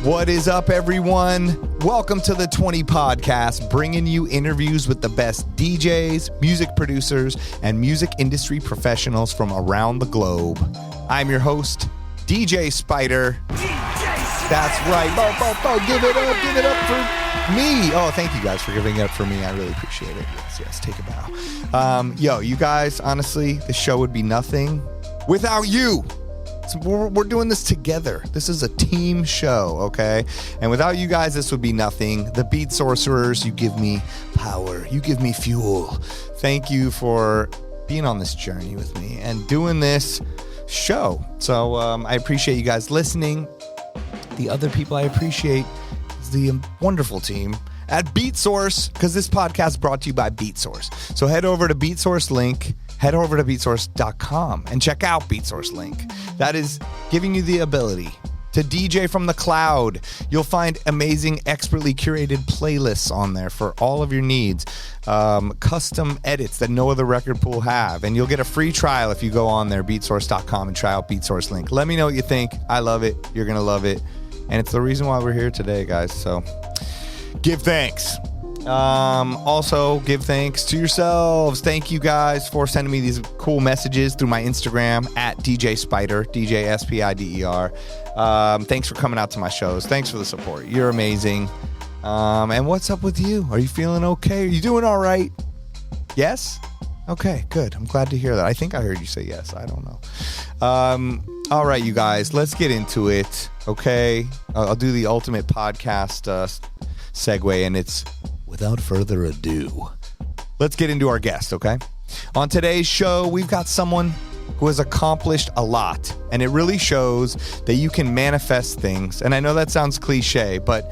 What is up, everyone? Welcome to the 20 Podcast, bringing you interviews with the best DJs, music producers, and music industry professionals from around the globe. I'm your host, DJ Spider. That's right. Give it up for me. Oh, thank you guys for giving it up for me. I really appreciate it. Yes, take a bow. You guys, honestly, the show would be nothing without you. We're doing this together. This is a team show, okay? And without you guys, this would be nothing. The beat sorcerers, you give me power. You give me fuel. Thank you for being on this journey with me and doing this show. So I appreciate you guys listening. The other people I appreciate is the wonderful team at Beatsource, because this podcast is brought to you by Beatsource. So head over to Beatsource link. Head over to beatsource.com and check out Beatsource link. That is giving you the ability to DJ from the cloud. You'll find amazing, expertly curated playlists on there for all of your needs. Custom edits that no other record pool have. And you'll get a free trial if you go on there, beatsource.com, and try out Beatsource link. Let me know what you think. I love it. You're going to love it. And it's the reason why we're here today, guys. So give thanks. Also, give thanks to yourselves. Thank you guys for sending me these cool messages through my Instagram at DJ Spider, DJ Spider. Thanks for coming out to my shows. Thanks for the support. You're amazing. And what's up with you? Are you feeling okay? Are you doing all right? Yes? Okay, good. I'm glad to hear that. I think I heard you say yes. I don't know. All right, you guys, let's get into it. Okay. I'll do the ultimate podcast segue, and it's without further ado, let's get into our guest, okay? On today's show, we've got someone who has accomplished a lot, and it really shows that you can manifest things. And I know that sounds cliche, but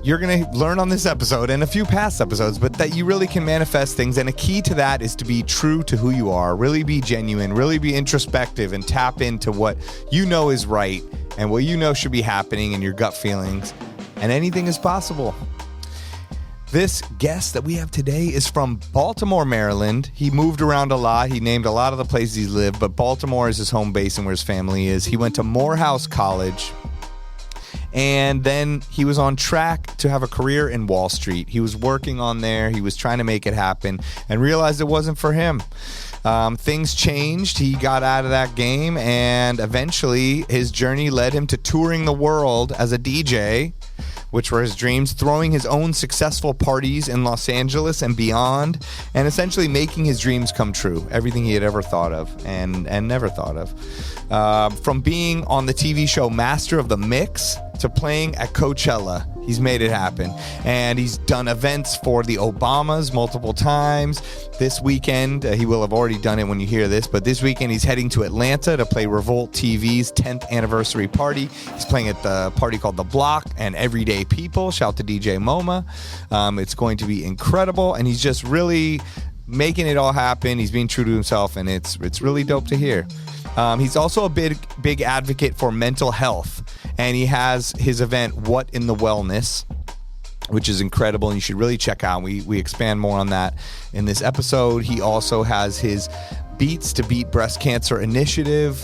you're going to learn on this episode and a few past episodes, but that you really can manifest things. And a key to that is to be true to who you are, really be genuine, really be introspective, and tap into what you know is right and what you know should be happening in your gut feelings. And anything is possible. This guest that we have today is from Baltimore, Maryland. He moved around a lot. He named a lot of the places he's lived, but Baltimore is his home base and where his family is. He went to Morehouse College, and then he was on track to have a career in Wall Street. He was working on there. He was trying to make it happen and realized it wasn't for him. Things changed. He got out of that game, and eventually his journey led him to touring the world as a DJ, which were his dreams, throwing his own successful parties in Los Angeles and beyond, and essentially making his dreams come true, everything he had ever thought of and never thought of. From being on the TV show Master of the Mix to playing at Coachella, he's made it happen. And he's done events for the Obamas multiple times. This weekend, he will have already done it when you hear this, but this weekend he's heading to Atlanta to play Revolt TV's 10th anniversary party. He's playing at the party called The Block and Everyday People. Shout out to DJ MoMA. It's going to be incredible, and he's just really making it all happen. He's being true to himself, and it's really dope to hear. He's also a big advocate for mental health, and he has his event, What in the Wellness, which is incredible, and you should really check out. We expand more on that in this episode. He also has his Beats to Beat Breast Cancer initiative,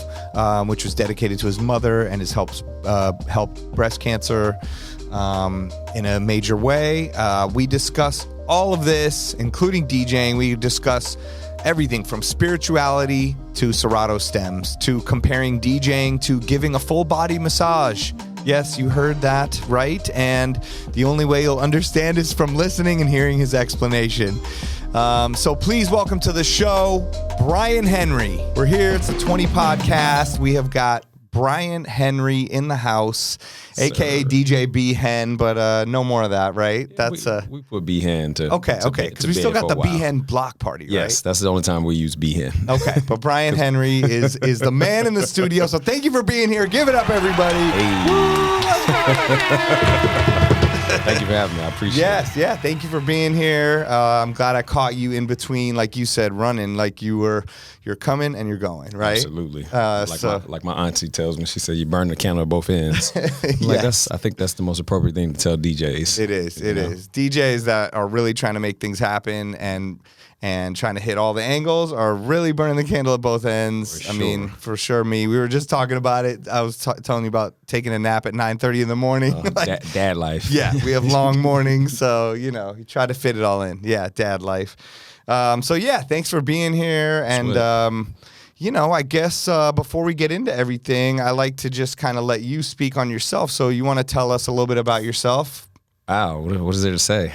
which was dedicated to his mother and has helped breast cancer in a major way. We discuss all of this, including DJing. We discuss everything from spirituality to Serato stems, to comparing DJing to giving a full body massage. Yes, you heard that right. And the only way you'll understand is from listening and hearing his explanation. So please welcome to the show, Brian Henry. We're here. It's the 20 Podcast. We have got Brian Henry in the house, aka DJ B-Hen, but no more of that, right? That's we put B-Hen to okay, because we still got the B-Hen Block Party, right? Yes, that's the only time we use B-Hen. Okay, but Brian Henry is the man in the studio, so thank you for being here. Give it up, everybody. Hey. Thank you for having me. I appreciate it. Yeah. Thank you for being here. I'm glad I caught you in between, like you said, running. Like you're coming and you're going, right? Absolutely. Like my auntie tells me, she said, "You burn the candle at both ends." Yes. I think that's the most appropriate thing to tell DJs. It is. DJs that are really trying to make things happen and and trying to hit all the angles or really burning the candle at both ends. I mean, for sure, me. We were just talking about it. I was telling you about taking a nap at 9:30 in the morning. Dad life. Yeah, we have long mornings, so, you try to fit it all in. Yeah, dad life. So, yeah, thanks for being here. And, I guess before we get into everything, I like to just kind of let you speak on yourself. So you want to tell us a little bit about yourself? Wow, what is there to say?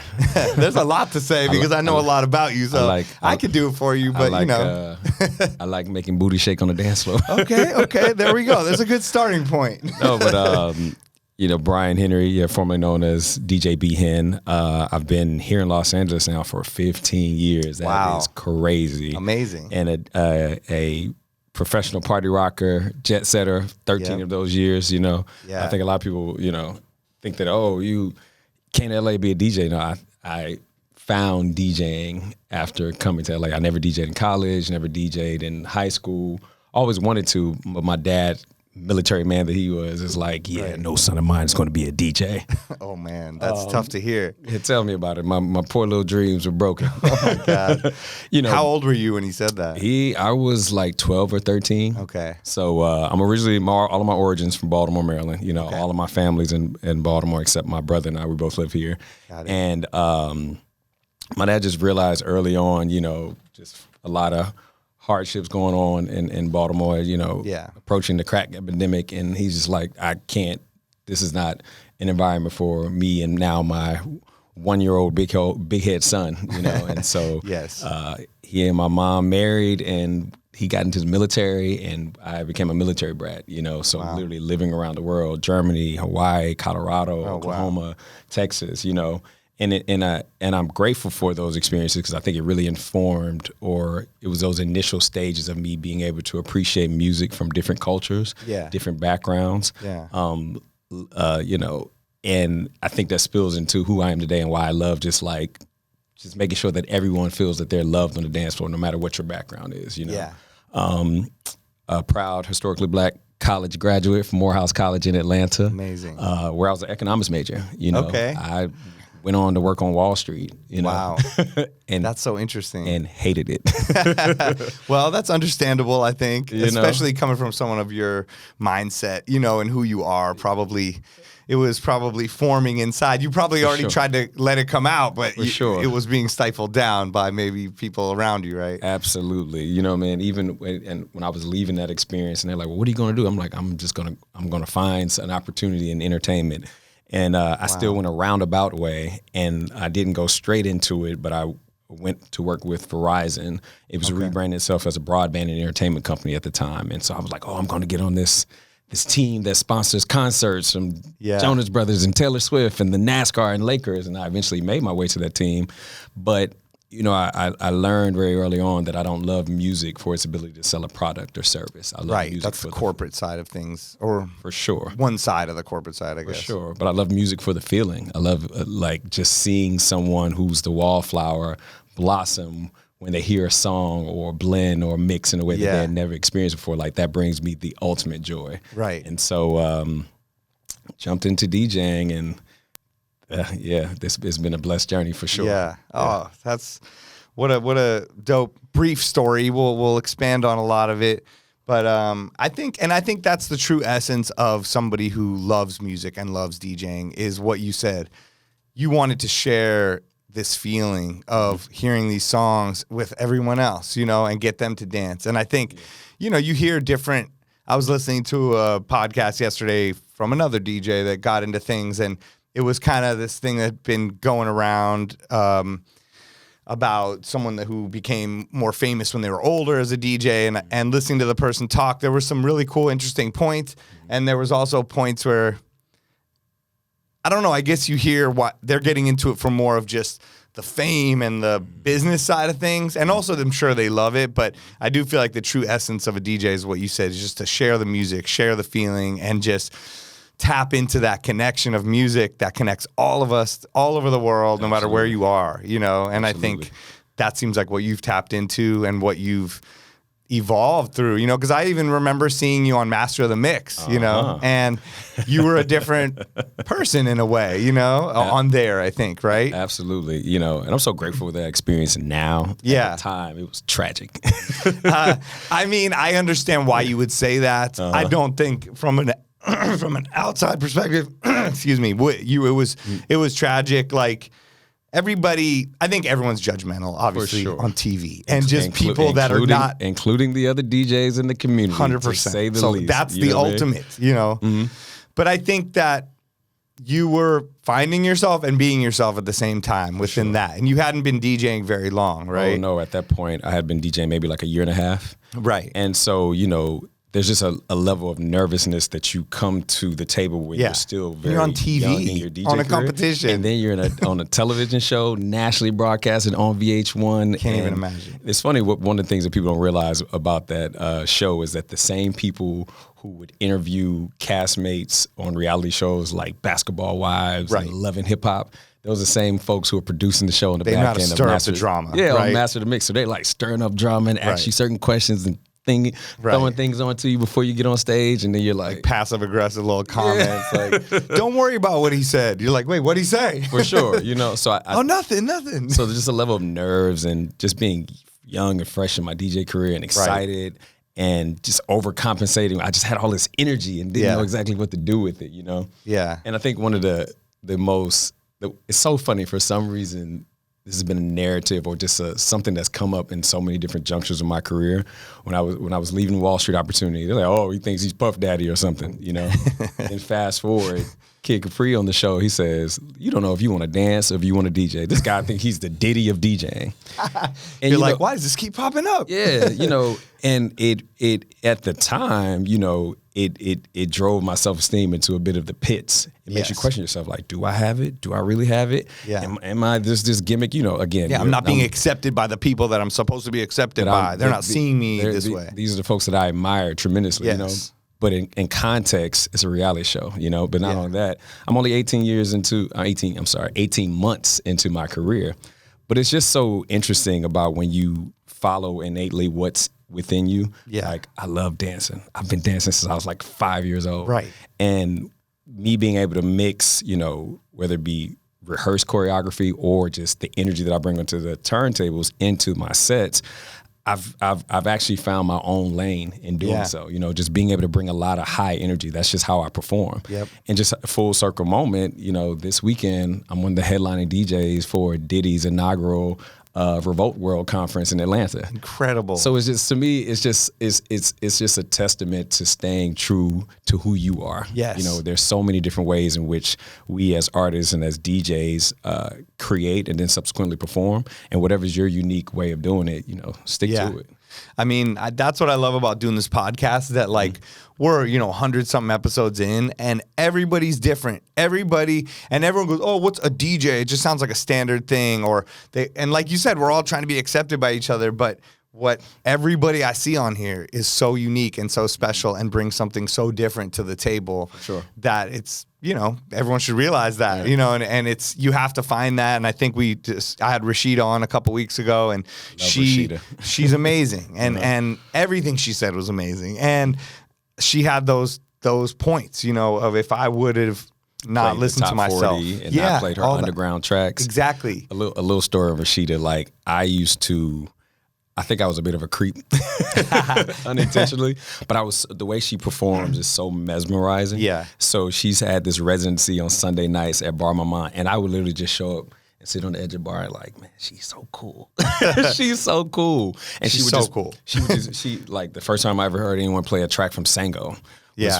There's a lot to say because I know a lot about you, so I could do it for you, but I like making booty shake on the dance floor. Okay, there we go. There's a good starting point. No, but Brian Henry, formerly known as DJ B-Hen. I've been here in Los Angeles now for 15 years. That is crazy. Amazing. And a professional party rocker, jet setter, 13 of those years, I think a lot of people, think that, you can't LA be a DJ. No, I found DJing after coming to LA. I never DJed in college, never DJed in high school. Always wanted to, but my dad, military man that he was, is like, no son of mine is going to be a DJ. Oh man, that's tough to hear. Yeah, tell me about it. My poor little dreams were broken. Oh my God. How old were you when he said that? I was like 12 or 13. Okay. So I'm originally, all of my origins from Baltimore, Maryland. All of my family's in Baltimore except my brother and I. We both live here. Got it. And my dad just realized early on, just a lot of hardships going on in Baltimore, approaching the crack epidemic. And he's just like, I can't, this is not an environment for me and now my 1-year-old big head son, And so yes. He and my mom married and he got into the military and I became a military brat, So literally living around the world, Germany, Hawaii, Colorado, Oklahoma, Texas, And I'm grateful for those experiences because I think it really informed, or it was those initial stages of me being able to appreciate music from different cultures, different backgrounds. And I think that spills into who I am today and why I love just making sure that everyone feels that they're loved on the dance floor, no matter what your background is. A proud historically Black college graduate from Morehouse College in Atlanta. Amazing. Where I was an economics major. Okay. I went on to work on Wall Street, Wow. And that's so interesting. And hated it. Well, that's understandable, I think, especially coming from someone of your mindset, and who you are. It was probably forming inside. You probably already tried to let it come out, but it was being stifled down by maybe people around you, right? Absolutely. Man, even when I was leaving that experience and they're like, well, what are you going to do? I'm like, I'm going to find an opportunity in entertainment. And I still went a roundabout way, and I didn't go straight into it, but I went to work with Verizon. It was rebranding itself as a broadband and entertainment company at the time. And so I was like, I'm going to get on this team that sponsors concerts from Jonas Brothers and Taylor Swift and the NASCAR and Lakers. And I eventually made my way to that team. But I learned very early on that I don't love music for its ability to sell a product or service. I love music that's for the corporate side of things, or for sure, one side of the corporate side, I guess. For sure, but I love music for the feeling. I love just seeing someone who's the wallflower blossom when they hear a song or blend or mix in a way that they had never experienced before. Like that brings me the ultimate joy. Right. And so jumped into DJing and. This has been a blessed journey for sure. Yeah. Oh, that's what a dope brief story. We'll expand on a lot of it, but I think that's the true essence of somebody who loves music and loves DJing is what you said. You wanted to share this feeling of hearing these songs with everyone else, and get them to dance. And I think, you hear different. I was listening to a podcast yesterday from another DJ that got into things and. It was kind of this thing that had been going around about someone who became more famous when they were older as a DJ, and listening to the person talk, there were some really cool, interesting points, and there was also points where, I don't know, I guess you hear what they're getting into it for more of just the fame and the business side of things, and also I'm sure they love it, but I do feel like the true essence of a DJ is what you said, is just to share the music, share the feeling, and just tap into that connection of music that connects all of us all over the world, no matter where you are, and I think that seems like what you've tapped into and what you've evolved through, you know, because I even remember seeing you on Master of the Mix, you know, and you were a different person in a way, you know, on there, I think, right? Absolutely. You know, and I'm so grateful for that experience now. Yeah. At the time, it was tragic. I mean, I understand why you would say that. I don't think from an outside perspective, excuse me, it was tragic. Like, everybody, I think everyone's judgmental, obviously, on TV, and just people that are not, including the other DJs in the community. 100%. To say the so least. that's the ultimate, you know. But I think that you were finding yourself and being yourself at the same time within that, and you hadn't been DJing very long, right? Oh no, at that point, I had been DJing maybe like a year and a half, right? And so, you know, there's just a level of nervousness that you come to the table when you're still very you're on TV, young in your DJ on a career, competition, and then you're on a television show nationally broadcasted on VH1. Can't even imagine. It's funny, one of the things that people don't realize about that show is that the same people who would interview castmates on reality shows like Basketball Wives and Love and Hip Hop, those are the same folks who are producing the show in the back end of Master. The drama. Yeah, on Master of the Mix. So they like stirring up drama and ask you certain questions and throwing things onto you before you get on stage, and then you're like passive aggressive little comments, like, "Don't worry about what he said." You're like, "Wait, what'd he say?" For sure, you know. So nothing. So there's just a level of nerves and just being young and fresh in my DJ career and excited and just overcompensating. I just had all this energy and didn't know exactly what to do with it, you know. Yeah. And I think one of the most it's so funny for some reason. This has been a narrative or just something that's come up in so many different junctures of my career. When I was leaving Wall Street Opportunity, they're like, "Oh, he thinks he's Puff Daddy or something," you know. And fast forward, Kid Capri on the show, he says, "You don't know if you want to dance or if you want to DJ." This guy thinks he's the Diddy of DJing. And you're like, why does this keep popping up? Yeah, you know, and it at the time, you know, it drove my self-esteem into a bit of the pits. It makes you question yourself, like, do I have it? Do I really have it? Yeah. Am I this gimmick? You know, again. Yeah, I'm not being accepted by the people that I'm supposed to be accepted by. They're not seeing me this way. These are the folks that I admire tremendously, you know. But in context, it's a reality show, you know. But not only that, I'm only 18 months into my career. But it's just so interesting about when you follow innately what's within you. Yeah. Like, I love dancing. I've been dancing since I was like 5 years old. Right. And me being able to mix, you know, whether it be rehearsed choreography or just the energy that I bring onto the turntables into my sets, I've actually found my own lane in doing so. You know, just being able to bring a lot of high energy. That's just how I perform. Yep. And just a full circle moment, you know, this weekend I'm one of the headlining DJs for Diddy's inaugural Revolt World Conference in Atlanta. Incredible. So it's just, to me, it's just a testament to staying true to who you are. Yes. You know, there's so many different ways in which we as artists and as DJs create and then subsequently perform. And whatever's your unique way of doing it, you know, stick to it. I mean, that's what I love about doing this podcast, that like we're, you know, 100-something episodes in and everybody's different. And everyone goes, "Oh, what's a DJ?" It just sounds like a standard thing. And like you said, we're all trying to be accepted by each other. But what everybody I see on here is so unique and so special and brings something so different to the table that it's, you know, everyone should realize that, you know, and it's, you have to find that. And I think I had Rashida on a couple weeks ago, and she's amazing. And everything she said was amazing. And she had those points, you know, of if I would have not listened to myself. And not played her underground tracks. Exactly. A little story of Rashida. Like, I think I was a bit of a creep unintentionally, but the way she performs is so mesmerizing. Yeah. So she's had this residency on Sunday nights at Bar Mama, and I would literally just show up and sit on the edge of the bar and like, man, she's so cool. She's so cool. And she's so cool. She like, the first time I ever heard anyone play a track from Sango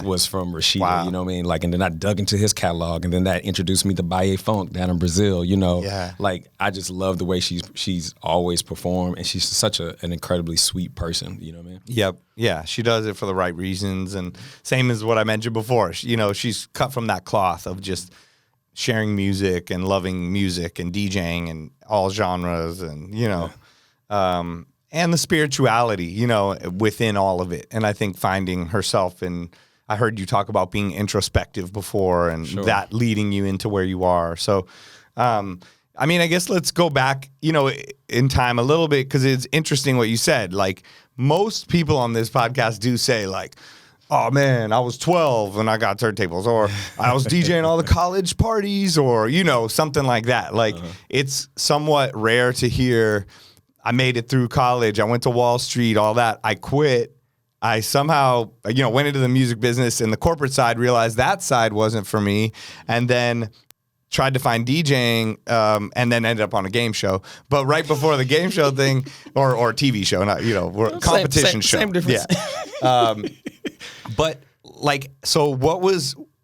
was from Rashida, wow. You know what I mean? Like, and then I dug into his catalog, and then that introduced me to Baye Funk down in Brazil, you know? Yeah. Like, I just love the way she's always performed, and she's such an incredibly sweet person, you know what I mean? Yep. Yeah, she does it for the right reasons, and same as what I mentioned before. You know, she's cut from that cloth of just sharing music and loving music and DJing and all genres, and, you know, and the spirituality, you know, within all of it. And I think finding herself in, I heard you talk about being introspective before, and that leading you into where you are. So, I mean, I guess let's go back, you know, in time a little bit, because it's interesting what you said. Like, most people on this podcast do say like, oh man, I was 12 and I got turntables, or I was DJing all the college parties, or, you know, something like that. Like it's somewhat rare to hear, I made it through college, I went to Wall Street, all that, I quit. I somehow, you know, went into the music business and the corporate side, realized that side wasn't for me, and then tried to find DJing, and then ended up on a game show. But right before the game show thing, or TV show, not, you know, competition show. Same difference. Yeah. But like, so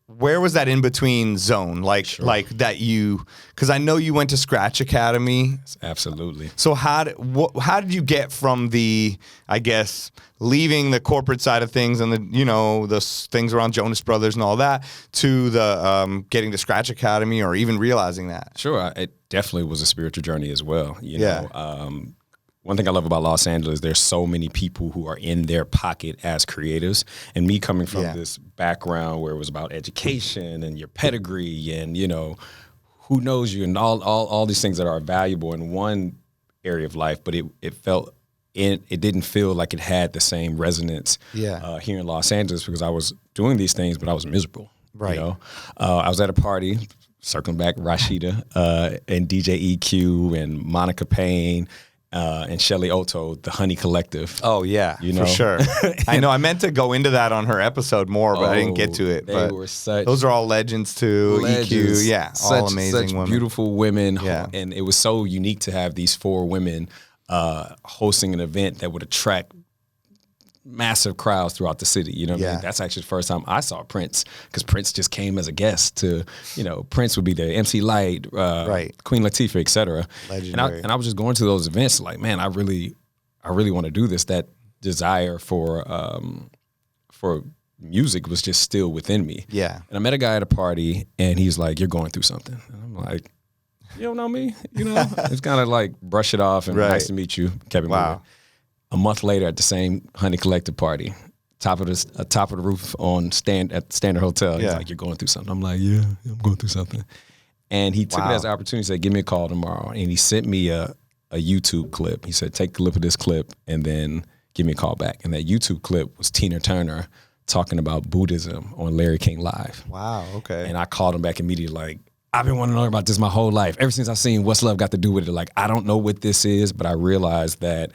where was that in between zone? Like, like that because I know you went to Scratch Academy. Absolutely. So how did you get from the, I guess, leaving the corporate side of things and the, you know, the things around Jonas Brothers and all that, to the getting to Scratch Academy, or even realizing that? Sure. It definitely was a spiritual journey as well. You know, one thing I love about Los Angeles, there's so many people who are in their pocket as creatives. And me coming from this background where it was about education and your pedigree and, you know, who knows you and all these things that are valuable in one area of life, but it didn't feel like it had the same resonance here in Los Angeles, because I was doing these things, but I was miserable. Right. You know? I was at a party, circling back, Rashida and DJ EQ and Monica Payne, and Shelly Otto, the Honey Collective. Oh, yeah, you know? For sure. I know. I meant to go into that on her episode more, but I didn't get to it. They were those are all legends too. EQ, yeah, all amazing such women. Beautiful women. Yeah. And it was so unique to have these 4 women hosting an event that would attract massive crowds throughout the city. You know what I mean? That's actually the first time I saw Prince, because Prince just came as a guest to, you know, Prince would be the MC Light, Queen Latifah, et cetera. And I was just going to those events like, man, I really want to do this. That desire for music was just still within me. Yeah. And I met a guy at a party and he's like, you're going through something. And I'm like, you don't know me? You know? It's kind of like brush it off and nice to meet you. Kept it moving. A month later, at the same Honey Collective party, top of the roof at Standard Hotel, he's like, "You're going through something." I'm like, "Yeah, I'm going through something." And he took it as an opportunity. He said, "Give me a call tomorrow." And he sent me a YouTube clip. He said, "Take a clip of this clip and then give me a call back." And that YouTube clip was Tina Turner talking about Buddhism on Larry King Live. Wow. Okay. And I called him back immediately, like, I've been wanting to learn about this my whole life. Ever since I seen What's Love Got to Do with It. Like, I don't know what this is, but I realized that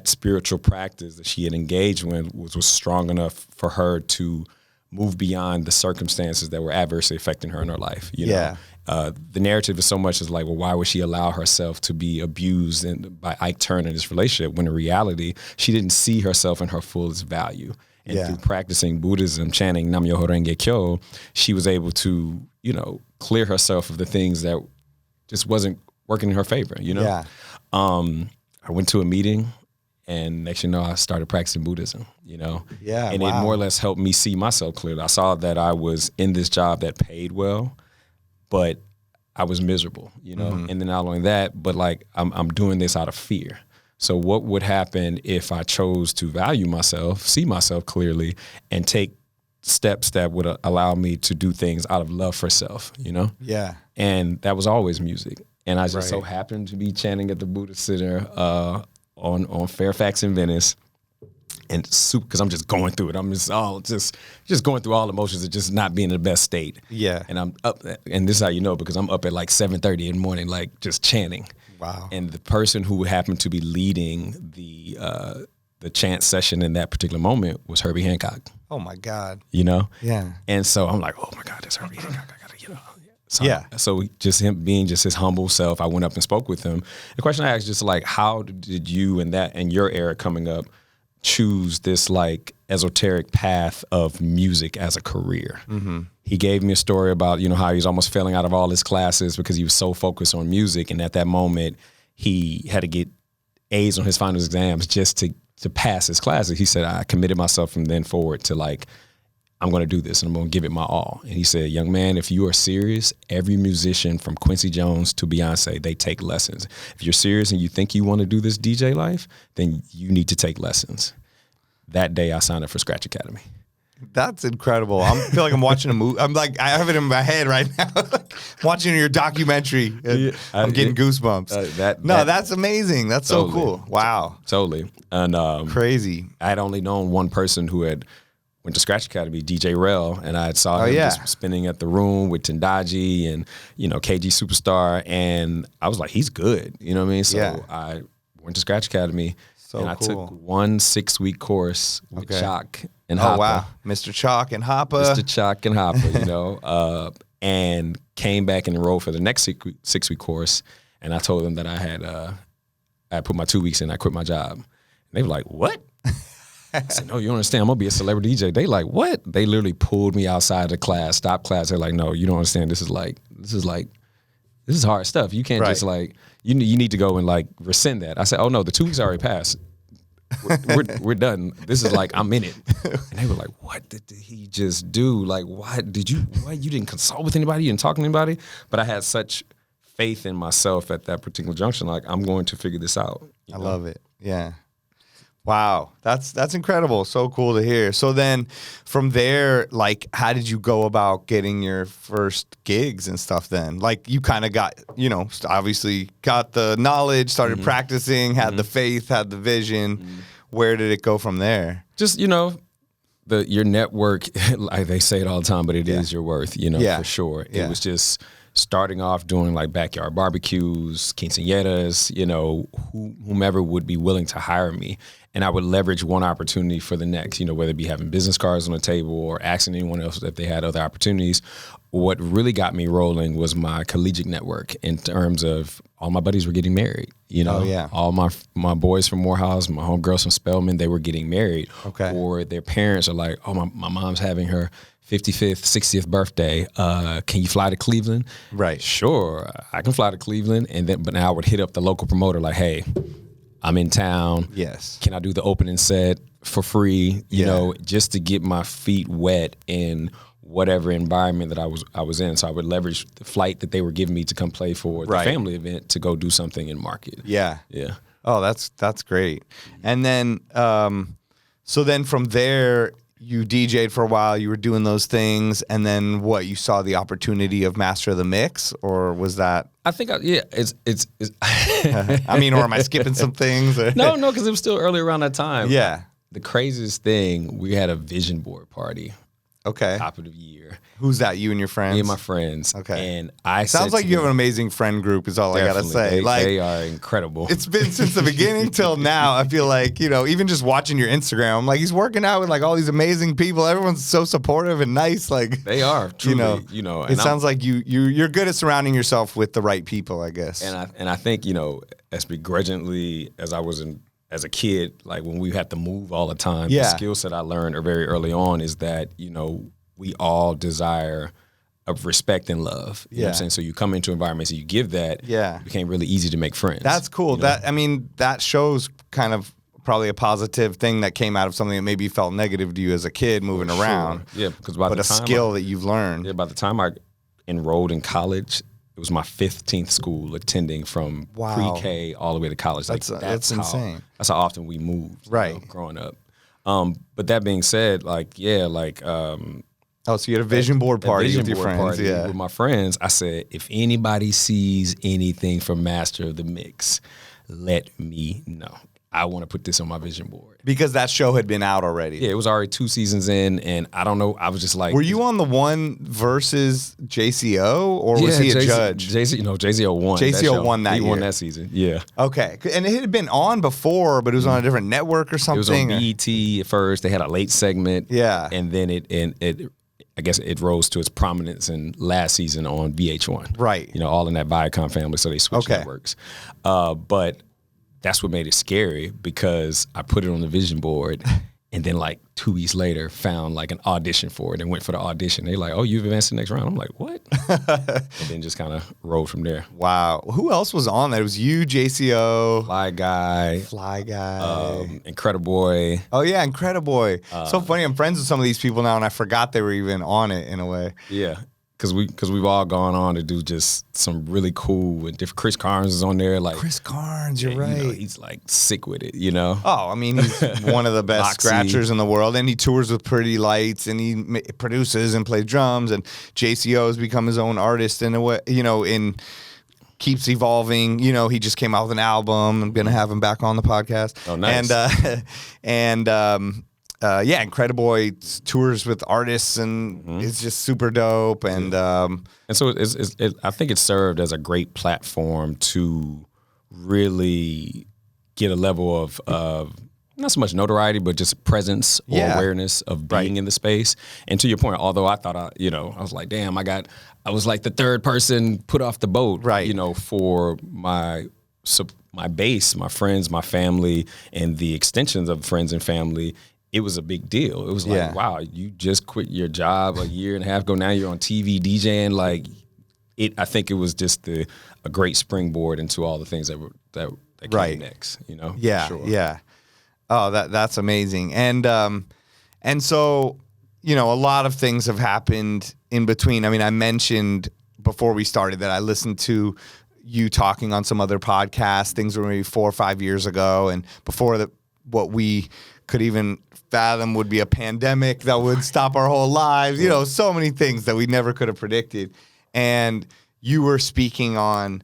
spiritual practice that she had engaged with was strong enough for her to move beyond the circumstances that were adversely affecting her in her life. You know? The narrative is so much as like, well, why would she allow herself to be abused by Ike Turner in this relationship, when in reality, she didn't see herself in her fullest value. And through practicing Buddhism, chanting Nam Myoho Renge Kyo, she was able to, you know, clear herself of the things that just wasn't working in her favor, you know? I went to a meeting, and next you know, I started practicing Buddhism, you know? And it more or less helped me see myself clearly. I saw that I was in this job that paid well, but I was miserable, you know? And then not only that, but like I'm doing this out of fear. So what would happen if I chose to value myself, see myself clearly, and take steps that would allow me to do things out of love for self, you know? And that was always music. And I just so happened to be chanting at the Buddha Center on Fairfax in Venice, and because I'm just going through it. I'm just going through all emotions of just not being in the best state. And I'm up, and this is how you know, because I'm up at like 7:30 in the morning, like just chanting. Wow. And the person who happened to be leading the chant session in that particular moment was Herbie Hancock. Oh my God. You know? Yeah. And so I'm like, oh my God, that's Herbie Hancock. I gotta, you know. So just him being just his humble self, I went up and spoke with him. The question I asked is just like, how did you and your era coming up choose this like esoteric path of music as a career? He gave me a story about, you know, how he was almost failing out of all his classes because he was so focused on music. And at that moment, he had to get A's on his final exams just to pass his classes. He said, I committed myself from then forward to like, I'm going to do this and I'm going to give it my all. And he said, young man, if you are serious, every musician from Quincy Jones to Beyonce, they take lessons. If you're serious and you think you want to do this DJ life, then you need to take lessons. That day I signed up for Scratch Academy. That's incredible. I feel like I'm watching a movie. I'm like, I have it in my head right now. Watching your documentary. I'm getting goosebumps. That's amazing. That's totally. So cool. Wow. Totally. And crazy. I had only known one person who had went to Scratch Academy, DJ Rel, and I saw him just spinning at the room with Tendaji and, KG Superstar. And I was like, he's good. You know what I mean? So I went to Scratch Academy. And I took one 6-week course with Chalk and Hoppa. Oh, wow. Mr. Chalk and Hoppa. Mr. Chalk and Hoppa, and came back and enrolled for the next 6-week course. And I told them that I had put my 2 weeks in. I quit my job. And they were like, what? I said, no, you don't understand. I'm going to be a celebrity DJ. They like, what? They literally pulled me outside of the class, stopped class. They're like, no, you don't understand. This is hard stuff. You can't just you need to go and rescind that. I said, oh no, the 2 weeks already passed. We're done. This is I'm in it. And they were like, what did he just do? Why you didn't consult with anybody? You didn't talk to anybody? But I had such faith in myself at that particular junction. I'm going to figure this out. I love it. Yeah. Wow, that's incredible. So cool to hear. So then from there, how did you go about getting your first gigs and stuff then? You kind of got, obviously got the knowledge, started practicing, had the faith, had the vision. Where did it go from there? Just, your network, like they say it all the time, but it is your worth, for sure. It was just starting off doing backyard barbecues, quinceañeras, whomever would be willing to hire me. And I would leverage one opportunity for the next, whether it be having business cards on the table or asking anyone else if they had other opportunities. What really got me rolling was my collegiate network in terms of all my buddies were getting married. All my boys from Morehouse, my homegirls from Spelman, they were getting married. Okay. Or their parents are like, oh, my mom's having her 55th, 60th birthday. Can you fly to Cleveland? Right. Sure, I can fly to Cleveland. But now I would hit up the local promoter hey, I'm in town. Yes. Can I do the opening set for free? Just to get my feet wet in whatever environment that I was in. So I would leverage the flight that they were giving me to come play for the family event to go do something in market. Yeah. Yeah. Oh, that's great. And then, so then from there, you DJ'd for a while, you were doing those things, and then what, you saw the opportunity of Master of the Mix, or was that? I think, it's I mean, or am I skipping some things? No, because it was still early around that time. Yeah. The craziest thing, we had a vision board party. Okay. Top of the year. Who's that? You and your friends? Me and my friends. Okay. And sounds like you have an amazing friend group is all I gotta say. They are incredible. It's been since the beginning till now. I feel like, even just watching your Instagram, I'm like, he's working out with all these amazing people. Everyone's so supportive and nice. They are, truly, it sounds like you're good at surrounding yourself with the right people, I guess. And I think, as begrudgingly as I was as a kid, when we had to move all the time, the skill set I learned very early on is that, we all desire of respect and love. You know what I'm saying? So you come into environments and you give that, it became really easy to make friends. That's cool. That shows kind of probably a positive thing that came out of something that maybe felt negative to you as a kid moving around. Yeah, because a skill that you've learned. Yeah, by the time I enrolled in college, it was my 15th school attending from pre-K all the way to college. That's insane. That's how often we moved growing up. But that being said, oh, so you had a vision board party with your friends. With my friends, I said, if anybody sees anything from Master of the Mix, let me know. I want to put this on my vision board. Because that show had been out already. Yeah, it was already 2 seasons in, and I don't know, I was just like... Were you on the one versus JCO, or was he a judge? JCO won. JCO won that year. He won that season, yeah. Okay, and it had been on before, but it was on a different network or something? It was on BET at first. They had a late segment. Yeah. And then I guess it rose to its prominence in last season on VH1. Right. All in that Viacom family, so they switched networks. But that's what made it scary, because I put it on the vision board and then 2 weeks later found an audition for it and went for the audition. They're like, oh, you've advanced to the next round. I'm like, what? And then just kind of rolled from there. Wow. Who else was on that? It was you, JCO. Fly Guy. Incrediboy. Oh, yeah, Incrediboy. So funny. I'm friends with some of these people now, and I forgot they were even on it in a way. Yeah. because we've all gone on to do just some really cool and different. Chris Carnes is on there, like Chris Carnes, you're right. You know, he's like sick with it, you know. Oh, I mean, he's one of the best scratchers in the world, and he tours with Pretty Lights, and he produces and plays drums, and JCO has become his own artist in a way, you know, keeps evolving. You know, he just came out with an album. I'm gonna have him back on the podcast. Oh, nice. Yeah, Incrediboy tours with artists, and it's just super dope. And so I think it served as a great platform to really get a level of not so much notoriety, but just presence or awareness of being in the space. And to your point, although I thought, I was like, damn, I was like the third person put off the boat, right? You know, for my base, my friends, my family, and the extensions of friends and family. It was a big deal. It was like, wow, you just quit your job a year and a half ago. Now you're on TV DJing. Like, I think it was just a great springboard into all the things that came next. You know? Yeah, sure. yeah. Oh, that's amazing. And so, you know, a lot of things have happened in between. I mean, I mentioned before we started that I listened to you talking on some other podcasts. Things were maybe 4 or 5 years ago, and before what we could even fathom would be a pandemic that would stop our whole lives. You know, so many things that we never could have predicted. And you were speaking on,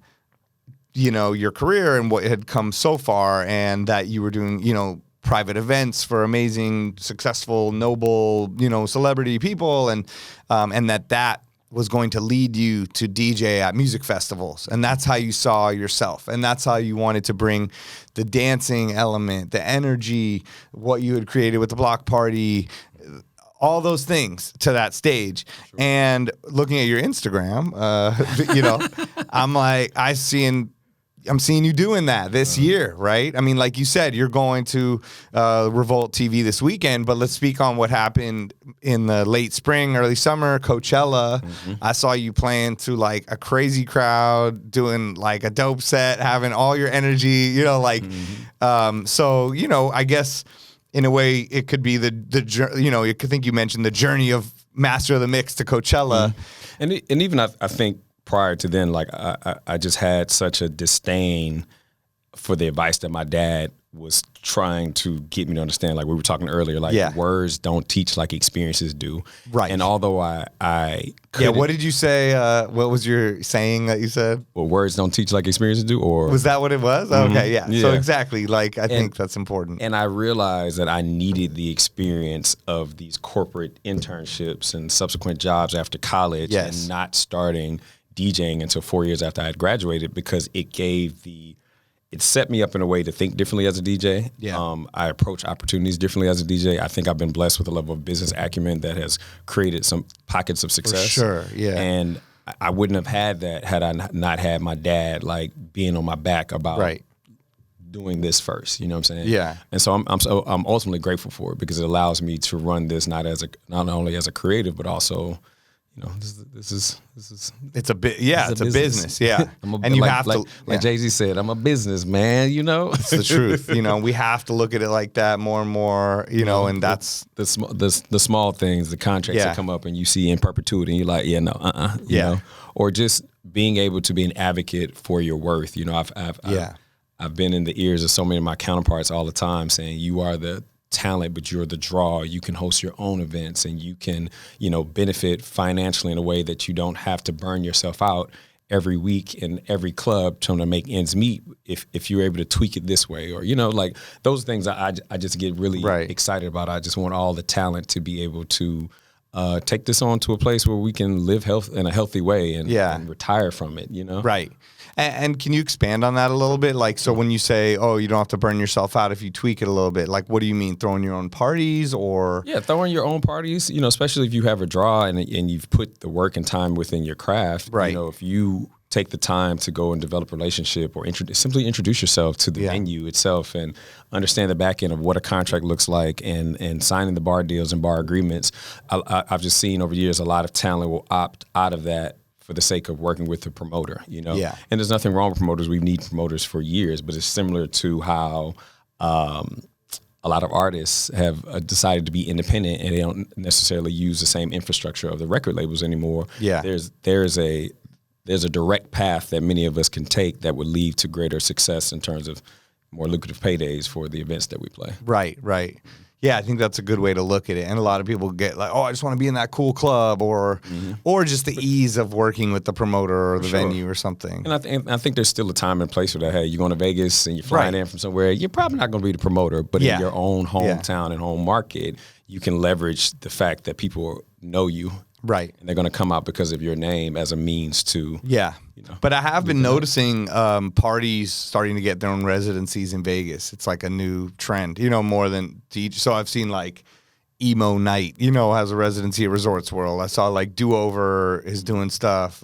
you know, your career and what had come so far, and that you were doing, you know, private events for amazing, successful, noble, you know, celebrity people, and that was going to lead you to DJ at music festivals. And that's how you saw yourself. And that's how you wanted to bring the dancing element, the energy, what you had created with the block party, all those things to that stage. Sure. And looking at your Instagram, you know, I'm like, I'm seeing you doing that this year, right? I mean, like you said, you're going to Revolt TV this weekend, but let's speak on what happened in the late spring, early summer, Coachella. I saw you playing to like a crazy crowd, doing like a dope set, having all your energy, you know, like, so, you know, I guess in a way it could be you know, I think you mentioned the journey of Master of the Mix to Coachella. And even I think, prior to then, like I just had such a disdain for the advice that my dad was trying to get me to understand. Like we were talking earlier, like words don't teach like experiences do. Right. And although I what did you say? What was your saying that you said? Well, words don't teach like experiences do, or was that what it was? Okay, yeah. So exactly, like I think that's important. And I realized that I needed the experience of these corporate internships and subsequent jobs after college, and not starting DJing until 4 years after I had graduated, because it set me up in a way to think differently as a DJ. Yeah. I approach opportunities differently as a DJ. I think I've been blessed with a level of business acumen that has created some pockets of success. For sure, yeah. And I wouldn't have had that had I not had my dad like being on my back about doing this first. You know what I'm saying? Yeah. And so I'm ultimately grateful for it, because it allows me to run this not only as a creative, but also, you know, this is it's a business. Yeah. And you have to, like Jay-Z said, I'm a businessman, you know. It's the truth. You know, we have to look at it like that more and more, you know, and that's the small things, the contracts that come up and you see in perpetuity, and you're like, you know, or just being able to be an advocate for your worth. You know, I've been in the ears of so many of my counterparts all the time saying, you are the talent, but you're the draw. You can host your own events, and you can, you know, benefit financially in a way that you don't have to burn yourself out every week in every club trying to make ends meet if you're able to tweak it this way, or, you know, like those things I just get really excited about. I just want all the talent to be able to take this on to a place where we can live in a healthy way and retire from it, you know? Right. And can you expand on that a little bit? Like, so when you say, oh, you don't have to burn yourself out if you tweak it a little bit, like, what do you mean? Throwing your own parties, or? Yeah, throwing your own parties, you know, especially if you have a draw and you've put the work and time within your craft. Right. You know, if you take the time to go and develop a relationship, or simply introduce yourself to the venue itself and understand the back end of what a contract looks like, and signing the bar deals and bar agreements. I've just seen over the years a lot of talent will opt out of that for the sake of working with a promoter, you know? Yeah. And there's nothing wrong with promoters. We've needed promoters for years, but it's similar to how a lot of artists have decided to be independent, and they don't necessarily use the same infrastructure of the record labels anymore. Yeah. There's a direct path that many of us can take that would lead to greater success in terms of more lucrative paydays for the events that we play. Right. Yeah, I think that's a good way to look at it. And a lot of people get like, oh, I just want to be in that cool club, or just the ease of working with the promoter or the venue or something. And I think there's still a time and place for that. Hey, you're going to Vegas and you're flying in from somewhere. You're probably not going to be the promoter, but in your own hometown and home market, you can leverage the fact that people know you. Right. And they're going to come out because of your name as a means to. Yeah. But I have been noticing parties starting to get their own residencies in Vegas. It's like a new trend, more than DJ. So I've seen like Emo Night, has a residency at Resorts World. I saw like Do Over is doing stuff.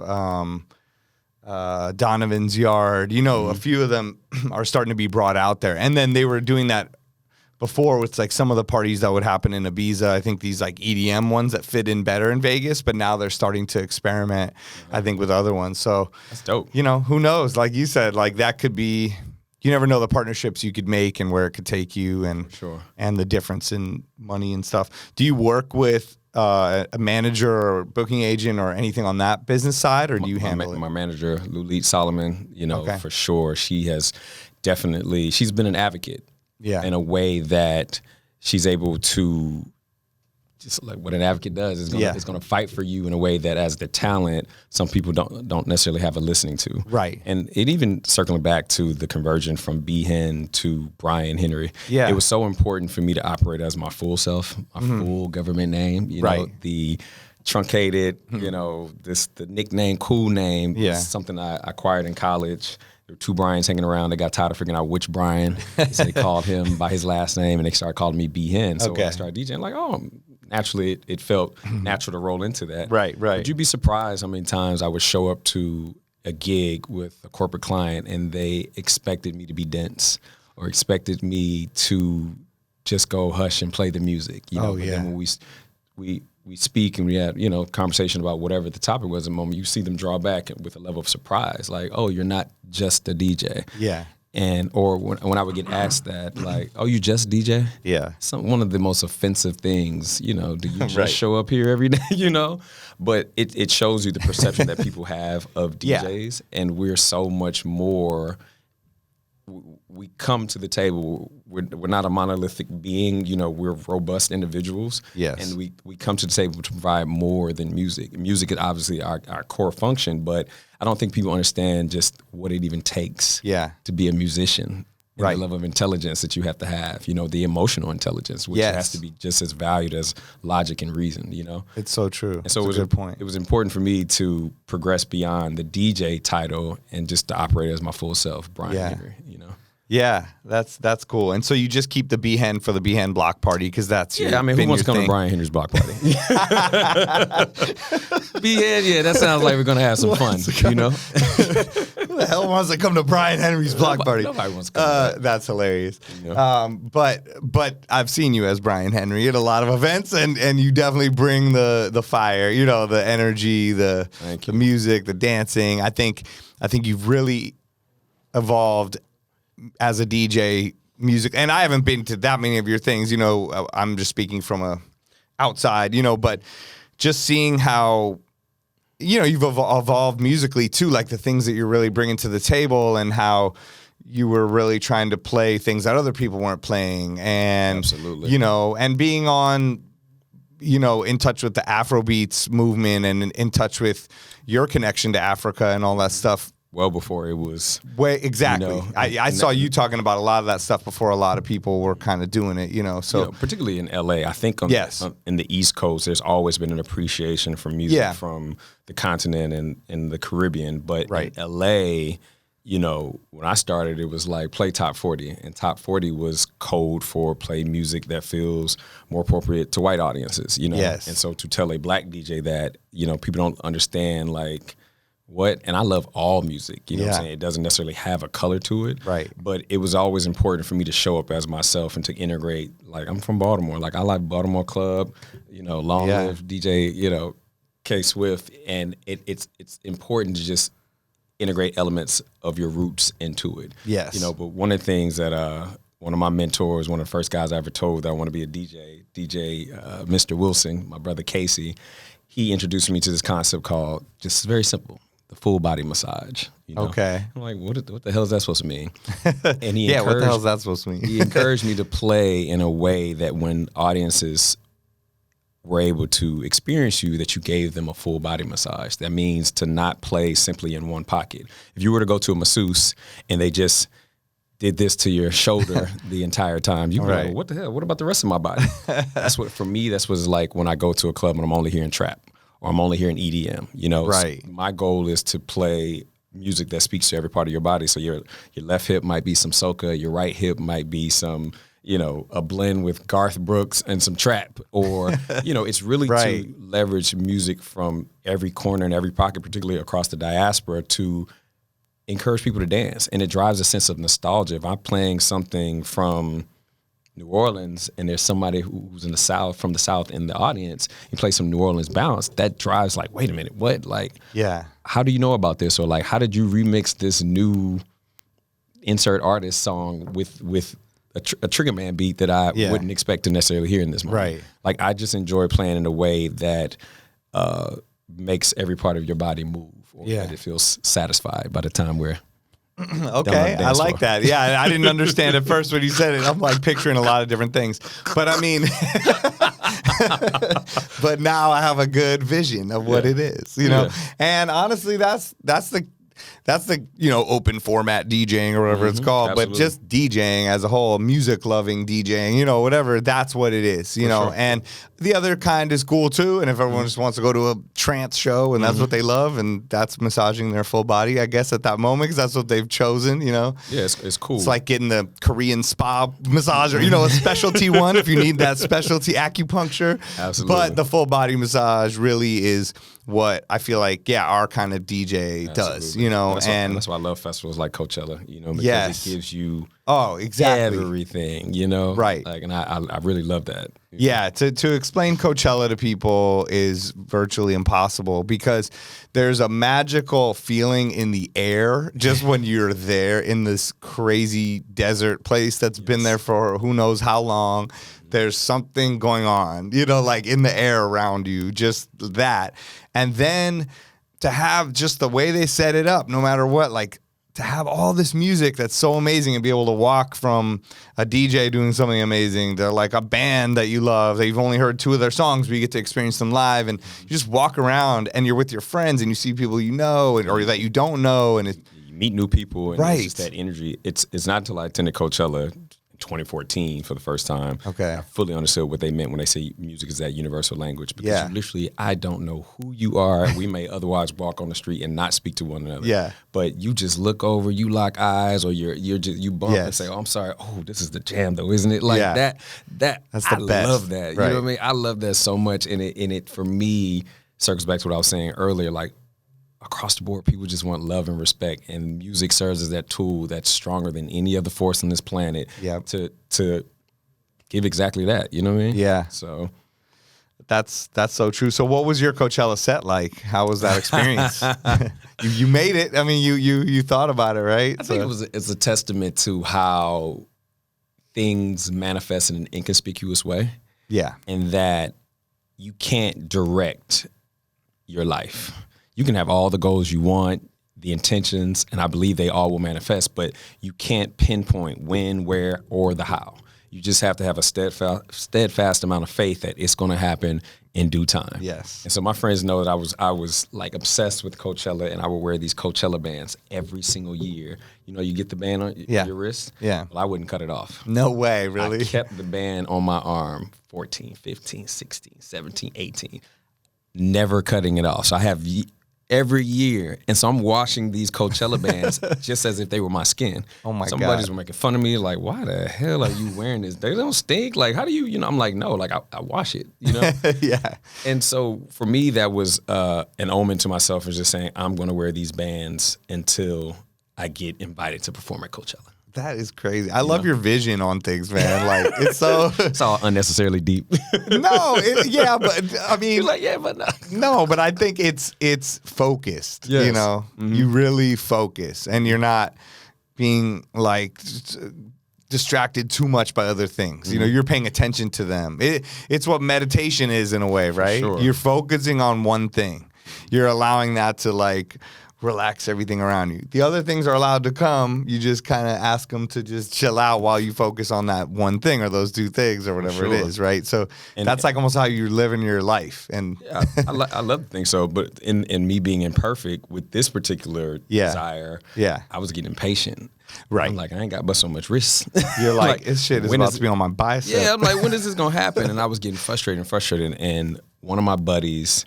Donovan's Yard, a few of them are starting to be brought out there. And then they were doing that before with like some of the parties that would happen in Ibiza. I think these like EDM ones that fit in better in Vegas, but now they're starting to experiment, I think, with other ones. So that's dope. Who knows? Like you said, like that could be, you never know the partnerships you could make and where it could take you, and and the difference in money and stuff. Do you work with a manager or booking agent or anything on that business side, or do you handle it? My manager, Lulit Solomon, for sure. She has definitely, she's been an advocate. Yeah, in a way that she's able to, just like what an advocate does, is going to fight for you in a way that, as the talent, some people don't necessarily have a listening to. Right, and it even circling back to the conversion from B-Hen to Brian Henry. Yeah, it was so important for me to operate as my full self, my full government name. You know, the truncated, the nickname, cool name. Yeah, something I acquired in college. There were two Brians hanging around. They got tired of figuring out which Brian. So they called him by his last name, and they started calling me B-Hen. So when I started DJing, like, naturally it felt natural to roll into that. Right. Would you be surprised how many times I would show up to a gig with a corporate client and they expected me to be dense or expected me to just go hush and play the music? But then when we speak and we had, conversation about whatever the topic was at the moment, you see them draw back with a level of surprise, like, oh, you're not just a DJ. Yeah. Or when I would get asked that, like, oh, you just DJ? Yeah. One of the most offensive things, do you just show up here every day, But it shows you the perception that people have of DJs, and we're so much more. We come to the table. We're not a monolithic being. We're robust individuals. Yes. And we come to the table to provide more than music. Music is obviously our core function, but I don't think people understand just what it even takes to be a musician. The level of intelligence that you have to have, the emotional intelligence, which has to be just as valued as logic and reason, It's so true. And so it was a good point. It was important for me to progress beyond the DJ title and just to operate as my full self, Brian Henry, Yeah, that's cool. And so you just keep the B-Hen for the B-Hen Block Party, because that's your, who wants to come to Brian Henry's block party? B-Hen, that sounds like we're gonna have some fun. Who the hell wants to come to Brian Henry's block party? Nobody wants to come. That's hilarious. But I've seen you as Brian Henry at a lot of events, and you definitely bring the fire. The energy, the music, the dancing. I think you've really evolved as a DJ music, and I haven't been to that many of your things, I'm just speaking from a outside, but just seeing how, you've evolved musically too, like the things that you're really bringing to the table, and how you were really trying to play things that other people weren't playing, and absolutely, and being on, in touch with the Afrobeats movement, and in touch with your connection to Africa and all that stuff. Well before it was. Exactly. I saw you talking about a lot of that stuff before a lot of people were kind of doing it, So particularly in LA, I think in the East Coast, there's always been an appreciation for music from the continent and the Caribbean. But in LA, when I started, it was like play top 40, and top 40 was code for play music that feels more appropriate to white audiences, Yes. And so to tell a black DJ that, people don't understand, like, what, and I love all music, what I'm saying? It doesn't necessarily have a color to it. Right. But it was always important for me to show up as myself and to integrate, like, I'm from Baltimore. Like, I like Baltimore Club, Long Live DJ, K Swift. And it's important to just integrate elements of your roots into it. Yes. But one of the things that one of my mentors, one of the first guys I ever told that I want to be a DJ, Mr. Wilson, my brother Casey, he introduced me to this concept called, just very simple, the full body massage. You know? Okay. I'm like, what the hell is that supposed to mean? And he yeah, what the hell is that supposed to mean? He encouraged me to play in a way that when audiences were able to experience you, that you gave them a full body massage. That means to not play simply in one pocket. If you were to go to a masseuse and they just did this to your shoulder the entire time, you would go, what the hell? What about the rest of my body? That's what, for me, that's what it's like when I go to a club and I'm only hearing trap or I'm only hearing EDM, you know? Right. So my goal is to play music that speaks to every part of your body. So your left hip might be some soca, your right hip might be some, you know, a blend with Garth Brooks and some trap, or, you know, it's really to leverage music from every corner and every pocket, particularly across the diaspora, to encourage people to dance. And it drives a sense of nostalgia. If I'm playing something from New Orleans and there's somebody who's in the South, from the South in the audience, you play some New Orleans bounce, that drives like, wait a minute, what? Like, how do you know about this? Or like, how did you remix this new insert artist song with a Trigger Man beat that I wouldn't expect to necessarily hear in this moment? Right. Like, I just enjoy playing in a way that makes every part of your body move, or that it feels satisfied by the time we're okay, I like that. Yeah, I didn't understand at first when you said it. I'm like picturing a lot of different things. But I mean, but now I have a good vision of what it is, you know? Yeah. And honestly, that's the you know, open format DJing or whatever it's called, but just DJing as a whole, music loving DJing, you know, whatever, that's what it is, you know. Sure. And the other kind is cool too. And if everyone just wants to go to a trance show and that's what they love, and that's massaging their full body, I guess at that moment, because that's what they've chosen, you know. Yeah, it's cool. It's like getting the Korean spa massager, you know, a specialty one if you need that specialty acupuncture. Absolutely. But the full body massage really is what I feel like, our kind of DJ does, you know. That's why I love festivals like Coachella, you know, because it gives you everything, you know. Right. Like, and I really love that. Yeah, to explain Coachella to people is virtually impossible, because there's a magical feeling in the air just when you're there in this crazy desert place that's been there for who knows how long. There's something going on, you know, like in the air around you, just that. And then to have just the way they set it up, no matter what, like to have all this music that's so amazing and be able to walk from a DJ doing something amazing to like a band that you love, that you've only heard 2 of their songs, but you get to experience them live, and you just walk around and you're with your friends and you see people you know or that you don't know, and you meet new people, and it's just that energy. It's not until I attended Coachella 2014 for the first time. Okay. I fully understood what they meant when they say music is that universal language, because literally, I don't know who you are. We may otherwise walk on the street and not speak to one another. Yeah. But you just look over, you lock eyes, or you bump and say, "Oh, I'm sorry. Oh, this is the jam, though, isn't it?" Like that's the best. Love that. You know what I mean? I love that so much, and it for me circles back to what I was saying earlier, like, across the board, people just want love and respect, and music serves as that tool that's stronger than any other force on this planet to give exactly that. You know what I mean? Yeah. So that's so true. So what was your Coachella set like? How was that experience? you made it. I mean, you thought about it, right? I think it's a testament to how things manifest in an inconspicuous way. Yeah. And that you can't direct your life. You can have all the goals you want, the intentions, and I believe they all will manifest, but you can't pinpoint when, where, or the how. You just have to have a steadfast amount of faith that it's going to happen in due time. Yes. And so my friends know that I was like obsessed with Coachella, and I would wear these Coachella bands every single year. You know, you get the band on your wrist. Yeah. Well, I wouldn't cut it off. No way, really? I kept the band on my arm 14, 15, 16, 17, 18, never cutting it off. So I have every year. And so I'm washing these Coachella bands just as if they were my skin. Oh my God. Some buddies were making fun of me, like, why the hell are you wearing this? They don't stink. Like, how do you know? I'm like, no, like I wash it, you know? Yeah. And so for me, that was an omen to myself, is just saying, I'm going to wear these bands until I get invited to perform at Coachella. That is crazy. I love your vision on things, man. Like, it's so... It's all unnecessarily deep. No, but I mean... You're like, yeah, but no. No, but I think it's focused, you know? Mm-hmm. You really focus, and you're not being, like, distracted too much by other things. You know, you're paying attention to them. It's what meditation is in a way, right? sure. You're focusing on one thing. You're allowing that to like relax everything around you. The other things are allowed to come. You just kind of ask them to just chill out while you focus on that one thing or those two things or whatever it is, right? So that's like almost how you're living your life. And I love to think so, but in me being imperfect with this particular desire, I was getting impatient. Right. I'm like, I ain't got but so much wrist. You're like this shit is about to be on my bicep. Yeah, I'm like, when is this going to happen? And I was getting frustrated. And one of my buddies,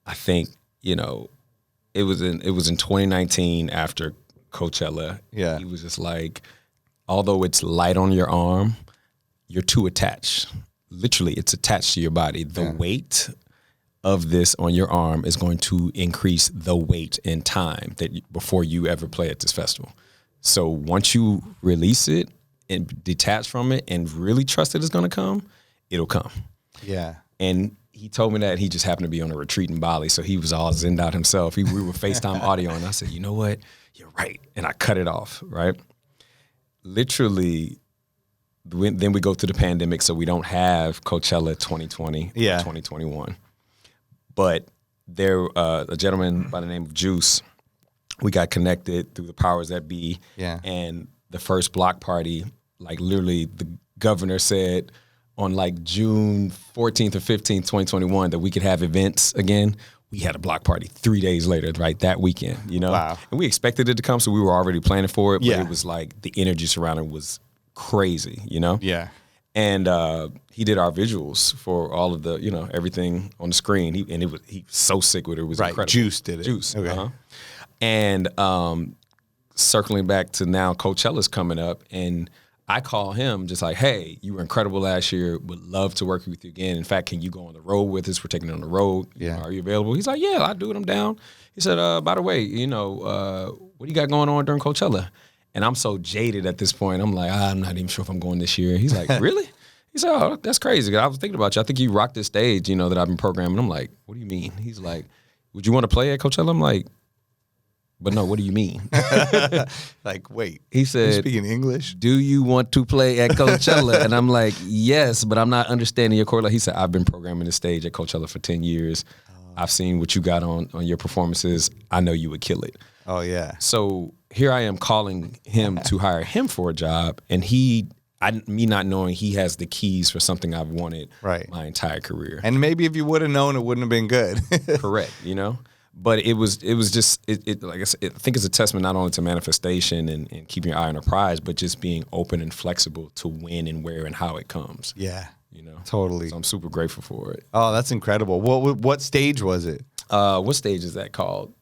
I think, you know, it was in 2019 after Coachella. Yeah. He was just like, although it's light on your arm, you're too attached. Literally, it's attached to your body. The weight of this on your arm is going to increase the weight in time before you ever play at this festival. So once you release it and detach from it and really trust that it's going to come, it'll come. Yeah. And he told me that he just happened to be on a retreat in Bali, so he was all zenned out himself. We were FaceTime audio, and I said, you know what? You're right. And I cut it off, right? Literally, then we go through the pandemic, so we don't have Coachella 2020 or 2021. But there, a gentleman by the name of Juice, we got connected through the powers that be. Yeah. And the first block party, like literally the governor said on like June 14th or 15th, 2021, that we could have events again. We had a block party 3 days later, right? That weekend, you know? Wow. And we expected it to come, so we were already planning for it. But Yeah. it was like the energy surrounding it was crazy, you know? Yeah. And he did our visuals for all of the, you know, everything on the screen. He was so sick with it. It was incredible. Juice did it. Juice. Okay. Uh-huh. And circling back to now, Coachella's coming up, and I call him just like, hey, you were incredible last year. Would love to work with you again. In fact, can you go on the road with us? We're taking it on the road. Yeah. Are you available? He's like, yeah, I'll do it. I'm down. He said, by the way, you know, what do you got going on during Coachella? And I'm so jaded at this point. I'm like, I'm not even sure if I'm going this year. He's like, really? He said, oh, that's crazy. I was thinking about you. I think you rocked this stage, you know, that I've been programming. I'm like, what do you mean? He's like, would you want to play at Coachella? I'm like, but no, what do you mean? Like, wait. He said, you speaking English? do you want to play at Coachella? And I'm like, yes, but I'm not understanding your correlation. He said, I've been programming the stage at Coachella for 10 years. I've seen what you got on your performances. I know you would kill it. Oh, yeah. So here I am calling him to hire him for a job, and me not knowing he has the keys for something I've wanted my entire career. And maybe if you would have known, it wouldn't have been good. Correct, you know? But it was just like I said, I think it's a testament not only to manifestation and keeping your eye on the prize, but just being open and flexible to when and where and how it comes. Yeah. You know? Totally. So I'm super grateful for it. Oh, that's incredible. What stage was it? What stage is that called?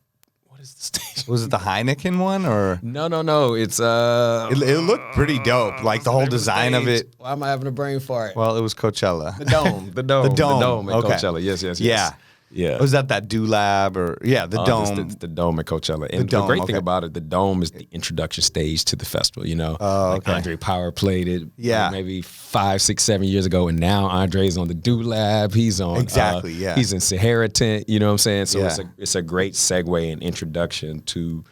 What is the stage? Was it the Heineken one or? No. It's It looked pretty dope. Like the whole design of it. Why am I having a brain fart? Well, it was Coachella. The dome. The dome at Coachella. Yes. Yeah. Was that Dulab or the dome? The dome at Coachella. And the great thing about it, the dome is the introduction stage to the festival, you know? Like Andre Power played it maybe 5, 6, 7 years ago, and now Andre's on the Dulab. He's on he's in Sahara Tent, you know what I'm saying? So it's a great segue and introduction to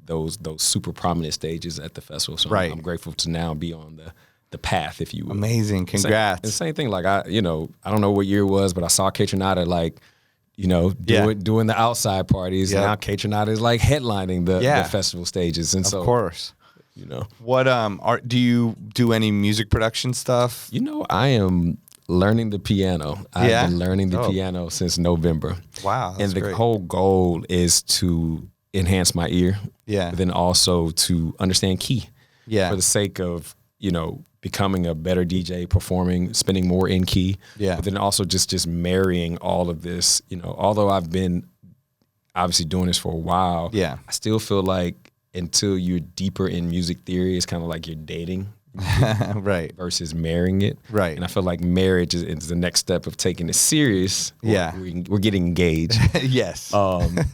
those super prominent stages at the festival. So I'm grateful to now be on the path, if you will. Amazing. Congrats. The same thing, like I don't know what year it was, but I saw Kaytranada like, you know, doing the outside parties. And now Kaytranada is like headlining the festival stages. And so, of course, you know, what do you do any music production stuff? You know, I am learning the piano. I've been learning the piano since November. Wow. And the whole goal is to enhance my ear. Yeah. But then also to understand key. Yeah. For the sake of, you know, becoming a better DJ, performing, spending more in key. Yeah. But then also just marrying all of this, you know, although I've been obviously doing this for a while, I still feel like until you're deeper in music theory, it's kind of like you're dating. Right. Versus marrying it. Right. And I feel like marriage is the next step of taking it serious. Yeah. We're getting engaged. Yes. And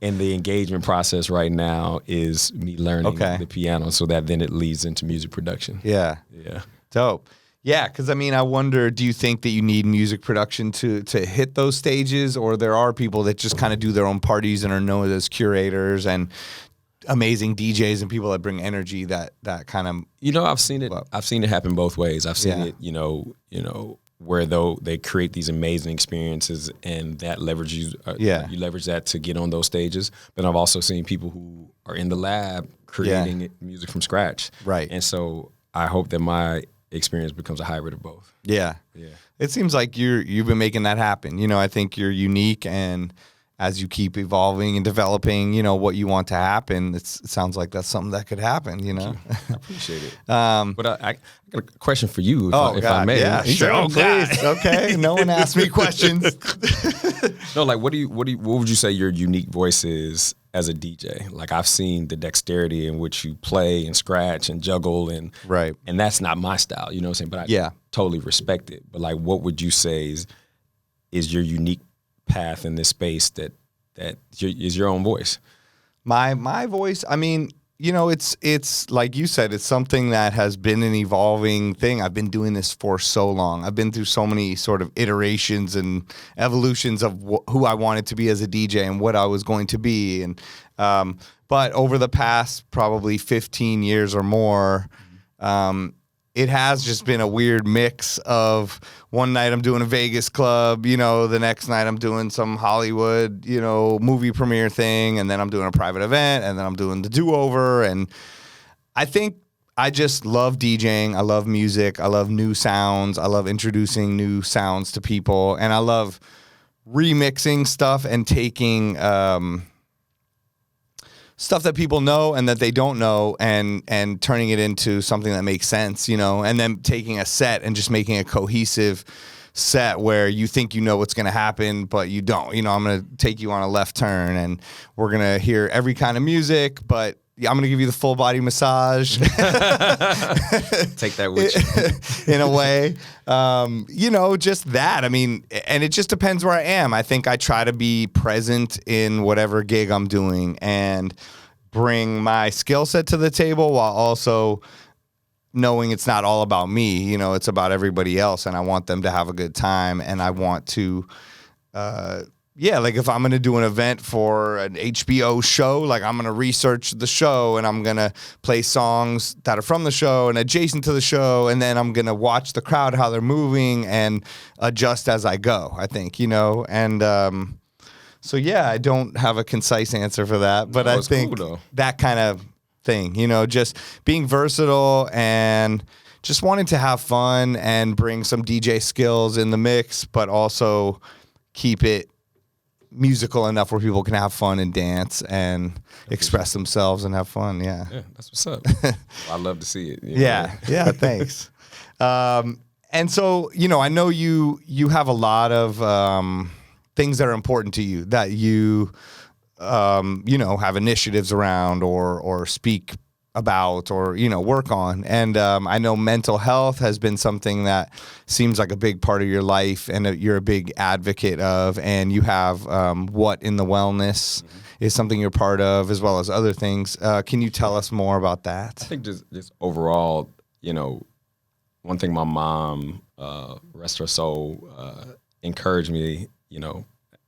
the engagement process right now is me learning the piano so that then it leads into music production. Yeah. Yeah. Dope. Yeah, because I mean, I wonder, do you think that you need music production to hit those stages, or there are people that just kind of do their own parties and are known as curators and amazing DJs and people that bring energy that kind of. I've seen it. I've seen it happen both ways. I've seen it, where though they create these amazing experiences and that leverages you leverage that to get on those stages. But I've also seen people who are in the lab creating music from scratch. Right. And so I hope that my experience becomes a hybrid of both. Yeah. Yeah. It seems like you've been making that happen. I think you're unique, and as you keep evolving and developing, what you want to happen, it sounds like that's something that could happen, I appreciate it. But I got a question for you, if I may. Yeah, sure, please. Okay, no one asked me questions. No, like what would you say your unique voice is as a DJ? Like, I've seen the dexterity in which you play and scratch and juggle, and that's not my style, you know what I'm saying? But I totally respect it. But like, what would you say is your unique path in this space that is your own voice? My voice, I mean, it's like you said, it's something that has been an evolving thing. I've been doing this for so long. I've been through so many sort of iterations and evolutions of who I wanted to be as a DJ and what I was going to be. And but over the past probably 15 years or more, it has just been a weird mix of one night I'm doing a Vegas club, the next night I'm doing some Hollywood, movie premiere thing, and then I'm doing a private event, and then I'm doing the do-over. And I think I just love DJing. I love music. I love new sounds. I love introducing new sounds to people. And I love remixing stuff and taking stuff that people know and that they don't know, and turning it into something that makes sense, and then taking a set and just making a cohesive set where you think what's going to happen, but you don't. I'm going to take you on a left turn, and we're going to hear every kind of music, but I'm going to give you the full body massage. Take that with you. In a way. Just that. I mean, and it just depends where I am. I think I try to be present in whatever gig I'm doing and bring my skill set to the table while also knowing it's not all about me. It's about everybody else, and I want them to have a good time, and I want to like if I'm going to do an event for an HBO show, like I'm going to research the show, and I'm going to play songs that are from the show and adjacent to the show, and then I'm going to watch the crowd, how they're moving, and adjust as I go, I think, and so yeah, I don't have a concise answer for that, but I think that kind of thing, just being versatile and just wanting to have fun and bring some DJ skills in the mix, but also keep it musical enough where people can have fun and dance and express themselves and have fun. Yeah, that's what's up. I love to see it. Yeah, thanks. And so, I know you have a lot of things that are important to you that you have initiatives around or speak about or, work on. And I know mental health has been something that seems like a big part of your life, and you're a big advocate of, and you have What in the Wellness is something you're part of, as well as other things. Can you tell us more about that? I think just overall, one thing my mom, rest her soul, encouraged me,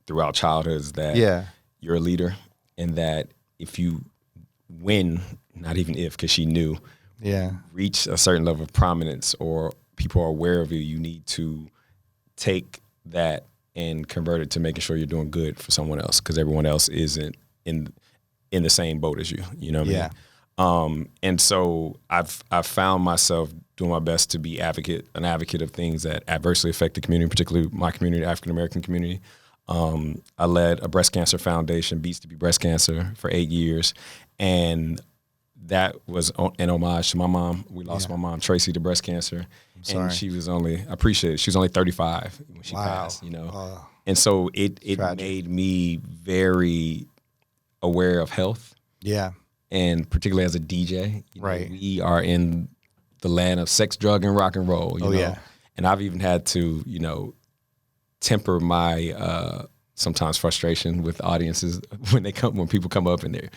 throughout childhood is that you're a leader, and that if you win, not even if, because she knew, reach a certain level of prominence or people are aware of you, you need to take that and convert it to making sure you're doing good for someone else, because everyone else isn't in the same boat as you. You know what I mean? And so I've found myself doing my best to be an advocate of things that adversely affect the community, particularly my community, the African American community. I led a breast cancer foundation, Beats to Be Breast Cancer, for 8 years, and that was an homage to my mom. We lost my mom, Tracy, to breast cancer, and she was only 35 when she passed. And so it made me very aware of health. Yeah. And particularly as a DJ, we are in the land of sex, drug, and rock and roll. You know? And I've even had to, temper my sometimes frustration with audiences when people come up and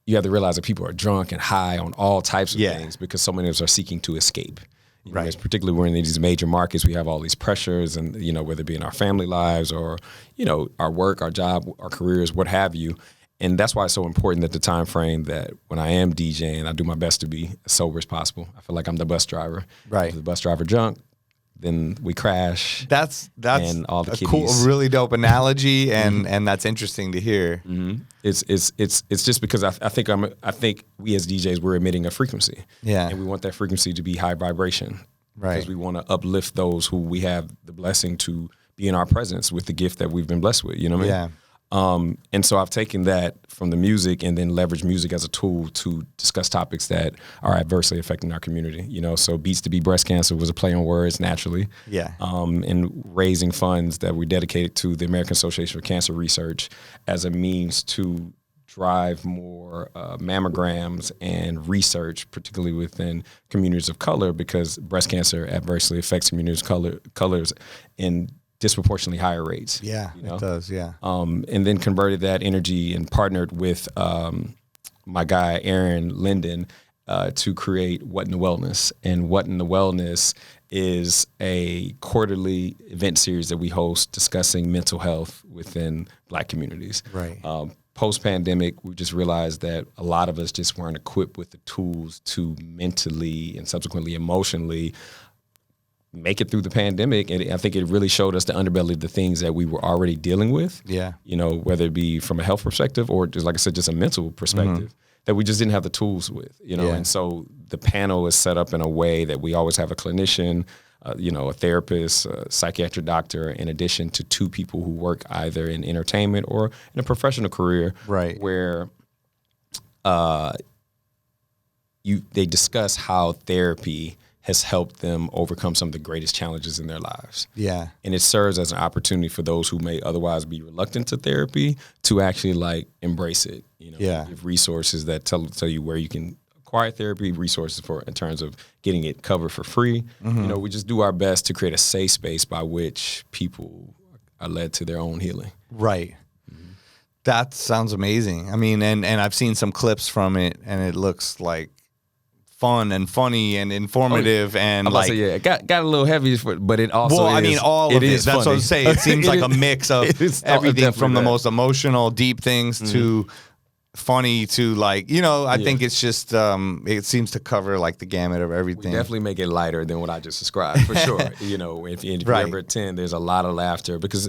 you have to realize that people are drunk and high on all types of things, because so many of us are seeking to escape. Particularly we're in these major markets, we have all these pressures, and whether it be in our family lives or our work, our job, our careers, what have you. And that's why it's so important that the time frame that when I am DJing, I do my best to be as sober as possible. I feel like I'm the bus driver. Right. If the bus driver drunk, then we crash. That's and all the a kiddies. really dope analogy, and that's interesting to hear. It's just because I think we as DJs, we're emitting a frequency. Yeah. And we want that frequency to be high vibration. Right. Because we want to uplift those who we have the blessing to be in our presence with the gift that we've been blessed with. You know what I mean? Yeah. And so I've taken that from the music and then leveraged music as a tool to discuss topics that are adversely affecting our community. You know, so Beats to Be Breast Cancer was a play on words naturally. Yeah. And raising funds that we dedicated to the American Association for Cancer Research as a means to drive more mammograms and research, particularly within communities of color, because breast cancer adversely affects communities of colors in disproportionately higher rates. Yeah, you know? it does, yeah. And then converted that energy and partnered with my guy, Aaron Linden, to create What in the Wellness. And What in the Wellness is a quarterly event series that we host discussing mental health within Black communities. Right. Post-pandemic, we just realized that a lot of us just weren't equipped with the tools to mentally and subsequently emotionally make it through the pandemic. And I think it really showed us the underbelly of the things that we were already dealing with. Yeah. You know, whether it be from a health perspective or just, like I said, just a mental perspective that we just didn't have the tools with, you know? Yeah. And so the panel is set up in a way that we always have a clinician, you know, a therapist, a psychiatric doctor, in addition to two people who work either in entertainment or in a professional career. Right. Where they discuss how therapy has helped them overcome some of the greatest challenges in their lives. Yeah. And it serves as an opportunity for those who may otherwise be reluctant to therapy to actually like embrace it. You know, Yeah. give resources that tell you where you can acquire therapy, resources for in terms of getting it covered for free. You know, we just do our best to create a safe space by which people are led to their own healing. Right. That sounds amazing. I mean, and I've seen some clips from it, and it looks like fun and funny and informative, and I'm about to say, yeah, it got a little heavy, but it also well, is, I mean, all of it. That's funny. what I'm saying. It seems like a mix of everything from the most emotional, deep things to funny to like, you know, I think it's just, it seems to cover like the gamut of everything. We definitely make it lighter than what I just described, for sure. You know, if you ever attend, there's a lot of laughter, because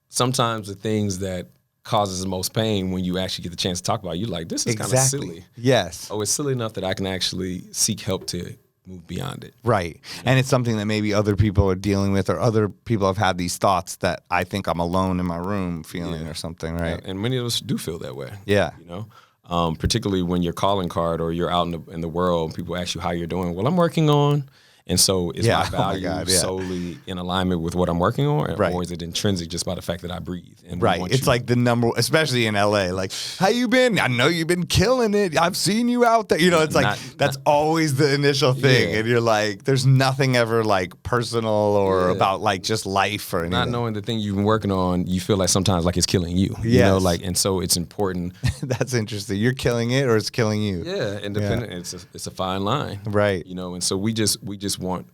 sometimes the things that causes the most pain, when you actually get the chance to talk about it, you're like, this is kind of silly. Yes. Oh, it's silly enough that I can actually seek help to move beyond it. Right. And it's something that maybe other people are dealing with, or other people have had these thoughts that I think I'm alone in my room feeling or something, right? And many of us do feel that way. Yeah. You know, particularly when your calling card or you're out in the world, people ask you how you're doing. Well, I'm working on. And so is my value solely in alignment with what I'm working on, or is it intrinsic just by the fact that I breathe? And it's like the number, especially in LA, like, how you been? I know you've been killing it. I've seen you out there. You know, it's like, that's always the initial thing. Yeah. And you're like, there's nothing ever like personal or about like just life or anything. Not knowing the thing you've been working on, you feel like sometimes like it's killing you. You know, like, and so it's important. That's interesting. You're killing it or it's killing you. Yeah, independent. It's a fine line. Right. You know, and so we just want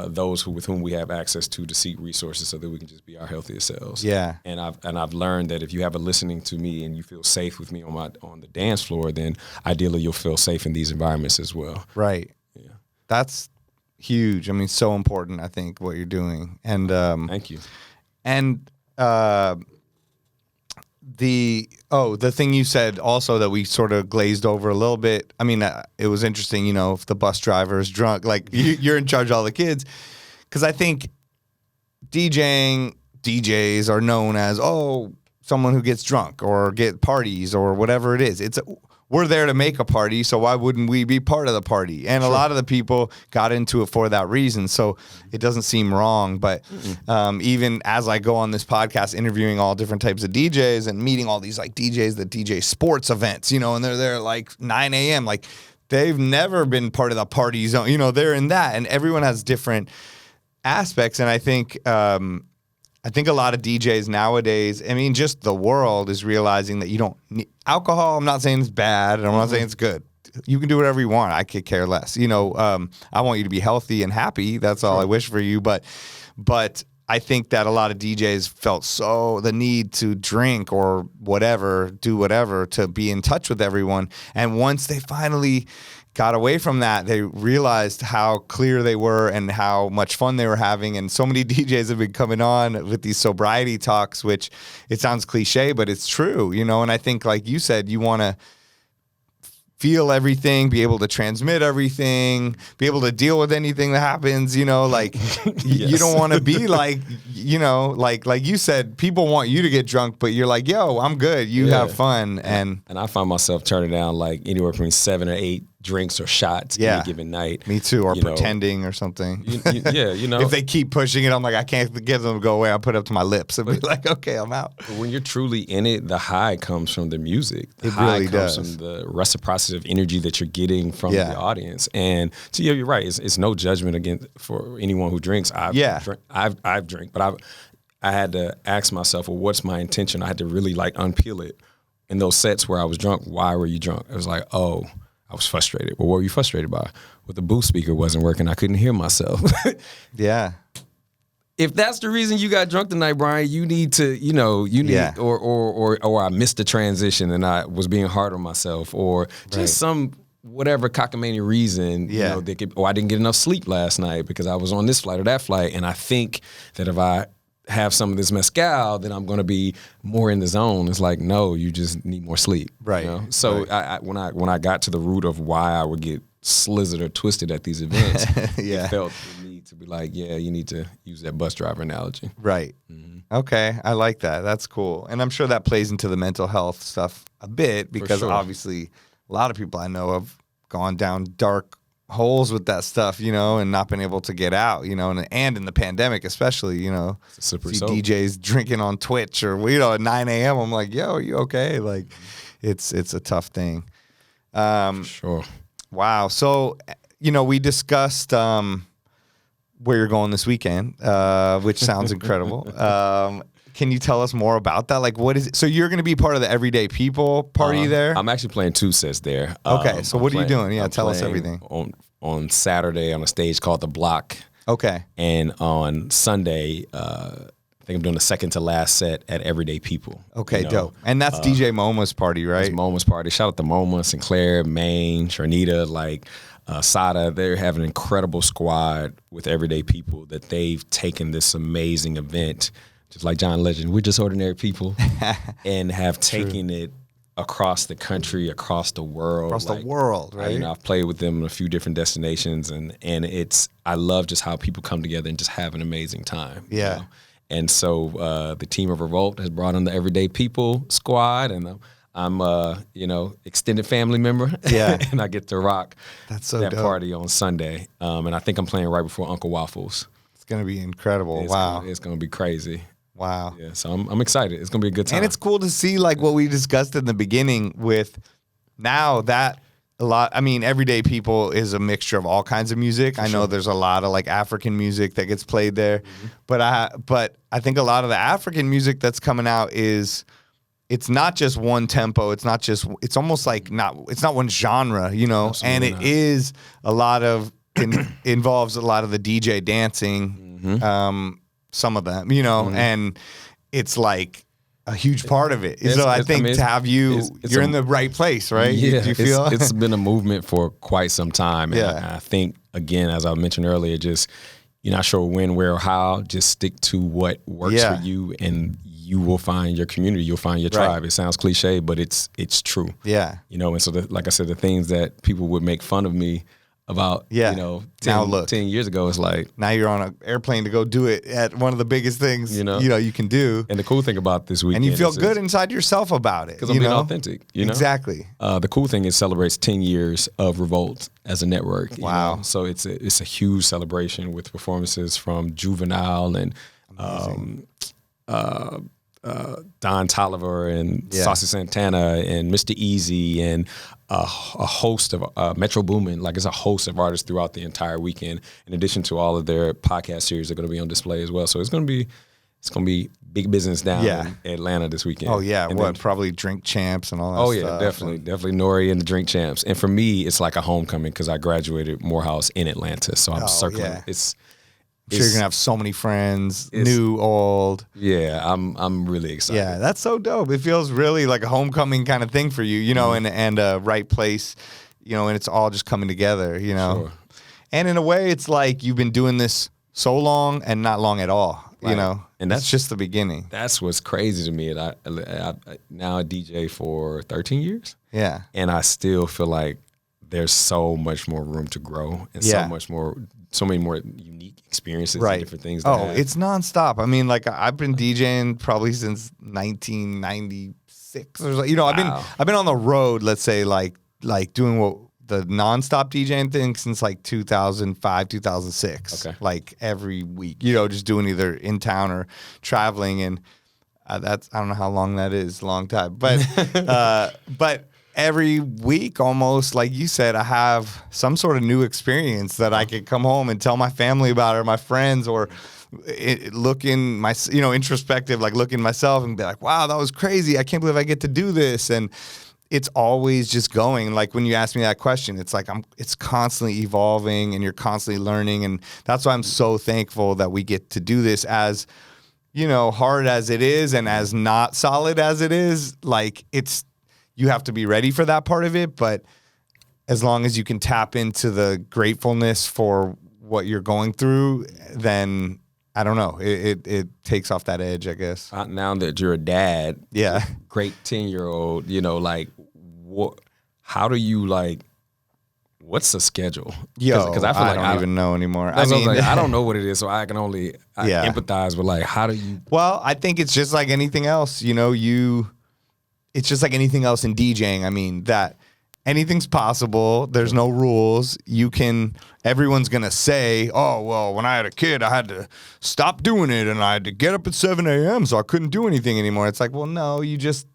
those with whom we have access to seek resources so that we can just be our healthiest selves. Yeah. And I've learned that if you have a listening to me and you feel safe with me on the dance floor, then ideally you'll feel safe in these environments as well. Right. Yeah. That's huge. I mean, so important, I think, what you're doing. And thank you. And the thing you said also that we sort of glazed over a little bit. I mean, it was interesting, you know, if the bus driver is drunk, like you're in charge of all the kids. Because I think DJs are known as, someone who gets drunk or get parties or whatever it is. We're there to make a party, so why wouldn't we be part of the party? And a lot of the people got into it for that reason, so it doesn't seem wrong. But even as I go on this podcast interviewing all different types of DJs and meeting all these like DJs that DJ sports events, you know, and they're there like 9 a.m., like they've never been part of the party zone. You know, they're in that, and everyone has different aspects. And I think a lot of DJs nowadays, I mean, just the world is realizing that you don't need alcohol. I'm not saying it's bad, and I'm not saying it's good. You can do whatever you want. I could care less. You know, I want you to be healthy and happy. That's all I wish for you. But I think that a lot of DJs felt the need to drink or do whatever to be in touch with everyone. And once they finally got away from that, they realized how clear they were and how much fun they were having. And so many DJs have been coming on with these sobriety talks, which it sounds cliche, but it's true, And I think, like you said, you want to feel everything, be able to transmit everything, be able to deal with anything that happens, like you don't want to be like, like you said, people want you to get drunk, but you're like, yo, I'm good. You have fun. And I find myself turning down like anywhere between 7 or 8 drinks or shots any given night. Me too, or pretending or something. If they keep pushing it, I'm like, I can't get them to go away. I'll put it up to my lips and be like, okay, I'm out. But when you're truly in it, the high comes from the music. The it high really comes does. from the reciprocity of energy that you're getting from the audience. And so you're right. It's no judgment against for anyone who drinks. I've drank, but I had to ask myself, well, what's my intention? I had to really like unpeel it. In those sets where I was drunk, why were you drunk? It was like, oh, I was frustrated. Well, what were you frustrated by? Well, the booth speaker wasn't working. I couldn't hear myself. Yeah. If that's the reason you got drunk tonight, Brian, you need to, or I missed the transition and I was being hard on myself, or just some whatever cockamamie reason, or I didn't get enough sleep last night because I was on this flight or that flight, and I think that if I have some of this mezcal, then I'm going to be more in the zone. It's like, no, you just need more sleep. Right. So when I got to the root of why I would get slizzard or twisted at these events, it felt the need to be like, you need to use that bus driver analogy. Right. Mm-hmm. Okay. I like that. That's cool. And I'm sure that plays into the mental health stuff a bit because obviously a lot of people I know have gone down dark holes with that stuff, and not been able to get out, and in the pandemic especially, see DJs drinking on Twitch or at 9 a.m. I'm like, yo, are you okay? Like, it's a tough thing. Sure. Wow. So, we discussed where you're going this weekend, which sounds incredible. Can you tell us more about that? Like, what is it? So you're going to be part of the Everyday People party there? I'm actually playing 2 sets there. Okay, so what are you doing? Yeah, tell us everything. On Saturday on a stage called The Block. Okay. And on Sunday, I think I'm doing the second to last set at Everyday People. Okay, dope. And that's DJ Moma's party, right? It's Moma's party. Shout out to Moma, Sinclair, Maine, Sharnita, Sada. They have an incredible squad with Everyday People that they've taken this amazing event, just like John Legend, we're just ordinary people, and have taken it across the country, across the world. Across the world, right? I've played with them in a few different destinations, and I love just how people come together and just have an amazing time. Yeah. And so the team of Revolt has brought on the Everyday People squad, and I'm extended family member. Yeah. And I get to rock that dope. Party on Sunday. And I think I'm playing right before Uncle Waffles. It's going to be incredible. It's going to be crazy. Wow. Yeah, so I'm excited. It's going to be a good time. And it's cool to see like what we discussed in the beginning with now that a lot, Everyday People is a mixture of all kinds of music. I know there's a lot of like African music that gets played there, but I think a lot of the African music that's coming out it's not just one tempo. It's almost like it's not one genre, Absolutely and it is a lot of, involves a lot of the DJ dancing, some of them, and it's like a huge part of it. So I think to have you're in the right place, right? Yeah, do you feel? It's been a movement for quite some time. And I think, again, as I mentioned earlier, just you're not sure when, where, or how. Just stick to what works for you, and you will find your community. You'll find your tribe. Right. It sounds cliche, but it's true. Yeah. And so like I said, the things that people would make fun of me about, 10 years ago, it's like now you're on an airplane to go do it at one of the biggest things you can do. And the cool thing about this weekend, and you feel good inside yourself about it because I'm being authentic. Exactly. The cool thing is celebrates 10 years of Revolt as a network. Wow. So it's a huge celebration with performances from Juvenile and Don Tolliver and Saucy Santana and Mr. Easy and a host of Metro Boomin. Like, it's a host of artists throughout the entire weekend, in addition to all of their podcast series that are going to be on display as well. So it's going to be big business down in Atlanta this weekend. Oh yeah, and probably Drink Champs and all that stuff. Definitely Nori and the Drink Champs. And for me, it's like a homecoming because I graduated Morehouse in Atlanta, so I'm circling. I'm sure you're gonna have so many friends, new, old. Yeah, I'm really excited. Yeah, that's so dope. It feels really like a homecoming kind of thing for you, you know, and a right place, you know, and it's all just coming together, you know. Sure. And in a way, it's like you've been doing this so long and not long at all, you know. And that's just the beginning. That's what's crazy to me. And I now I DJ for 13 years. Yeah. And I still feel like there's so much more room to grow and so many more unique experiences and different things. It's nonstop. I mean, like I've been DJing probably since 1996 or so. You know, I've been on the road, let's say like doing what the nonstop DJing thing since like 2005, 2006. Okay. Like every week, you know, just doing either in town or traveling. And that's, I don't know how long that is, a long time. But, but every week almost, like you said, I have some sort of new experience that I could come home and tell my family about or my friends, or look in my, you know, introspective, like look in myself and be like, wow, that was crazy. I can't believe I get to do this. And it's always just going. Like when you ask me that question, it's like it's constantly evolving and you're constantly learning. And that's why I'm so thankful that we get to do this, as, you know, hard as it is and as not solid as it is. Like you have to be ready for that part of it. But as long as you can tap into the gratefulness for what you're going through, then I don't know. It takes off that edge, I guess. Now that you're a dad, yeah, great 10-year-old, you know, like how do you like? What's the schedule? Because I feel like I don't even know anymore. I mean, I don't know what it is, so I can only empathize with like how do you? Well, I think it's just like anything else. You know, it's just like anything else in DJing. I mean, that anything's possible. There's no rules. Everyone's going to say, oh, well, when I had a kid, I had to stop doing it and I had to get up at 7 a.m. so I couldn't do anything anymore. It's like, well, no, you just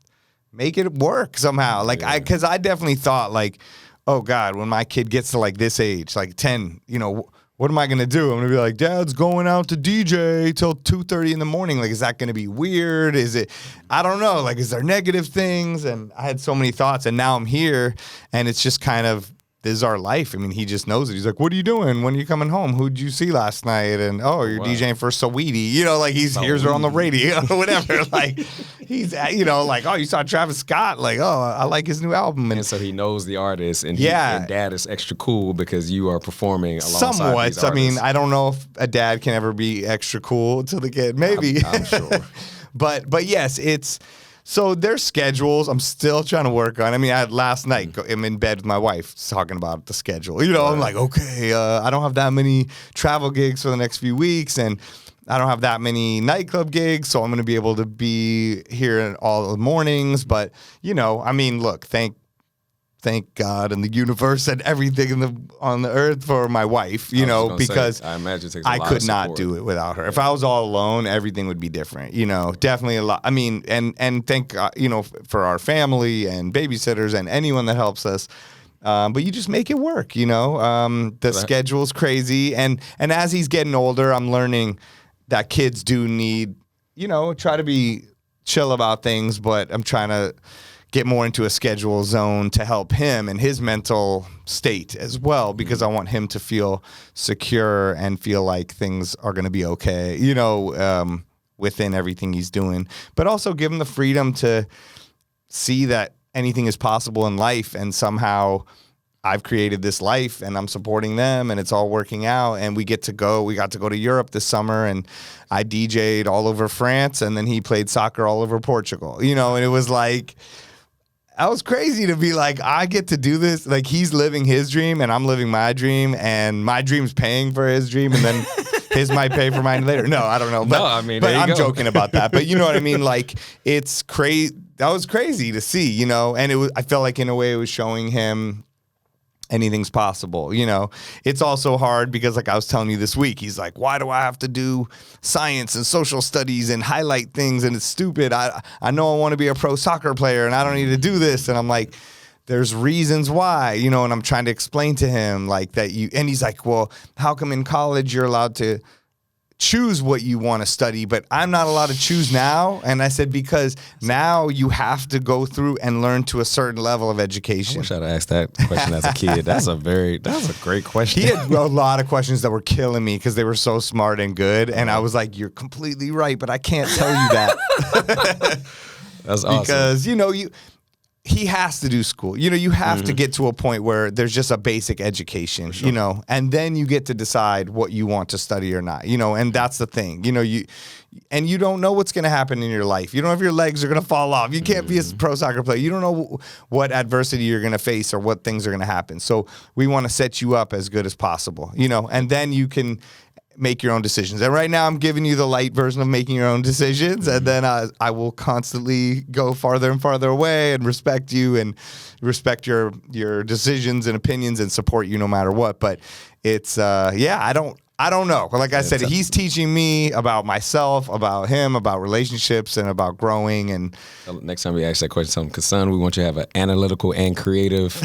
make it work somehow. Like, because I definitely thought like, oh God, when my kid gets to like this age, like 10, you know, what am I going to do? I'm going to be like, Dad's going out to DJ till 2:30 in the morning. Like, is that going to be weird? Is it, I don't know. Like, is there negative things? And I had so many thoughts, and now I'm here, and it's just kind of, this is our life. I mean, he just knows it. He's like, what are you doing? When are you coming home? Who'd you see last night? And, oh, you're DJing for Saweetie. You know, like he hears her on the radio or whatever. Like, he's, you know, like, oh, you saw Travis Scott. Like, oh, I like his new album. And so he knows the artist. And and Dad is extra cool because you are performing alongside these artists. I mean, I don't know if a dad can ever be extra cool to the kid. Maybe. I'm sure. But yes, it's... So their schedules, I'm still trying to work on. I mean, last night, I'm in bed with my wife talking about the schedule. You know, I'm like, okay, I don't have that many travel gigs for the next few weeks, and I don't have that many nightclub gigs, so I'm going to be able to be here in all the mornings. But, you know, I mean, look, thank God and the universe and everything on the earth for my wife, you know, because I imagine it takes a lot I could of not support. do it without her. If I was all alone, everything would be different, you know, definitely a lot. I mean, and thank God, you know, for our family and babysitters and anyone that helps us. But you just make it work, you know, the schedule's crazy. And as he's getting older, I'm learning that kids do need, you know, try to be chill about things, but I'm trying to get more into a schedule zone to help him and his mental state as well, because I want him to feel secure and feel like things are going to be okay, you know, within everything he's doing, but also give him the freedom to see that anything is possible in life. And somehow I've created this life and I'm supporting them and it's all working out. And we got to go to Europe this summer, and I DJ'd all over France, and then he played soccer all over Portugal, you know, and it was like, I was crazy to be like, I get to do this. Like, he's living his dream and I'm living my dream, and my dream's paying for his dream, and then his might pay for mine later. No, I don't know. But, no, I mean, but I'm go. joking about that. But you know what I mean? Like, it's crazy. That was crazy to see, you know, and I felt like in a way it was showing him anything's possible, you know. It's also hard because, like I was telling you this week, he's like, why do I have to do science and social studies and highlight things, and it's stupid. I know I want to be a pro soccer player and I don't need to do this. And I'm like, there's reasons why, you know, and I'm trying to explain to him like that and he's like, well, how come in college you're allowed to choose what you want to study, but I'm not allowed to choose now. And I said, because now you have to go through and learn to a certain level of education. I wish I'd asked that question as a kid. That's a great question. He had a lot of questions that were killing me because they were so smart and good. And I was like, you're completely right, but I can't tell you that. That's awesome. Because, he has to do school. You have to get to a point where there's just a basic education, and then you get to decide what you want to study or not, and that's the thing, you don't know what's going to happen in your life. You don't know if your legs are going to fall off. You can't be a pro soccer player. You don't know what adversity you're going to face or what things are going to happen. So we want to set you up as good as possible, and then you can make your own decisions. And right now I'm giving you the light version of making your own decisions. And then I will constantly go farther and farther away and respect you and respect your decisions and opinions and support you no matter what. But it's, I don't know. Like I said, he's teaching me about myself, about him, about relationships, and about growing. And next time we ask that question, tell him, because son, we want you to have an analytical and creative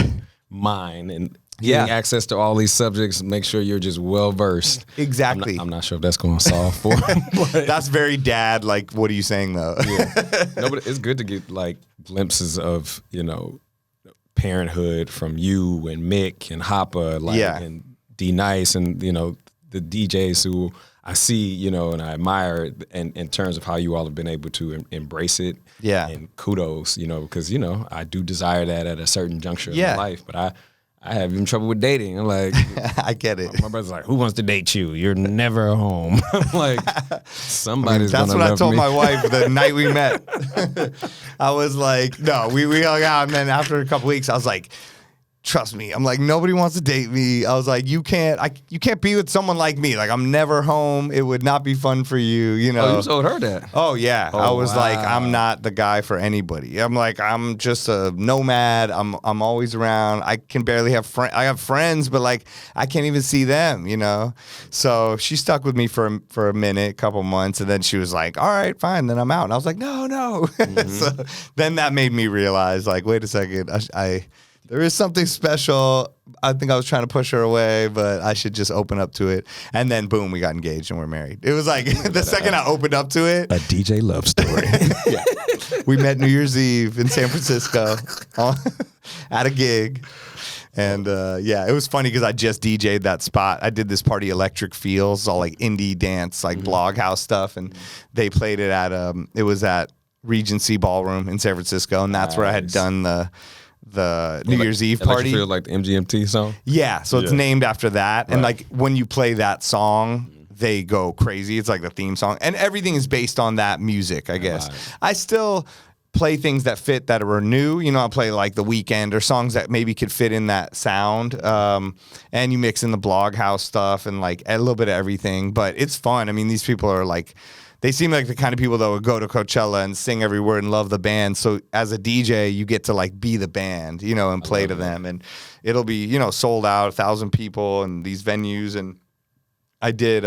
mind and getting access to all these subjects. Make sure you're just well versed. Exactly. I'm not sure if that's going to solve for him. But that's very dad. Like, what are you saying though? No, but it's good to get like glimpses of parenthood from you and Mick and Hoppa, and D Nice, and the DJs who I see, and I admire, and in terms of how you all have been able to embrace it. Yeah. And kudos, because I do desire that at a certain juncture of my life, but I have even trouble with dating. I'm like, I get it. My brother's like, who wants to date you? You're never home. I'm like, somebody's that's gonna what love I told me. my wife the night we met. I was like, no, we hung out, and then after a couple weeks, I was like, trust me. I'm like, nobody wants to date me. I was like, you can't be with someone like me. Like, I'm never home. It would not be fun for you, Oh, you told her that? Oh, yeah. I was like, I'm not the guy for anybody. I'm like, I'm just a nomad. I'm always around. I can barely have friends. I have friends, but like, I can't even see them, So she stuck with me for a minute, a couple months, and then she was like, all right, fine, then I'm out. And I was like, no. Mm-hmm. So then that made me realize, like, wait a second, there is something special. I think I was trying to push her away, but I should just open up to it. And then, boom, we got engaged and we're married. It was like the second I opened up to it. A DJ love story. Yeah. We met New Year's Eve in San Francisco at a gig. And it was funny because I just DJ'd that spot. I did this party, Electric Feels, all like indie dance, like blog house stuff. And they played it it was at Regency Ballroom in San Francisco. And that's where I had done the New Year's Eve party. Feel like the MGMT song? Yeah, so it's named after that. Right. And like when you play that song, they go crazy. It's like the theme song. And everything is based on that music, I guess. Right. I still play things that fit that are new. I'll play like The Weeknd or songs that maybe could fit in that sound. And you mix in the blog house stuff and like a little bit of everything. But it's fun. I mean, these people are like, they seem like the kind of people that would go to Coachella and sing every word and love the band. So as a DJ, you get to like be the band, and play to them. And it'll be, sold out, 1,000 people and these venues. And I did,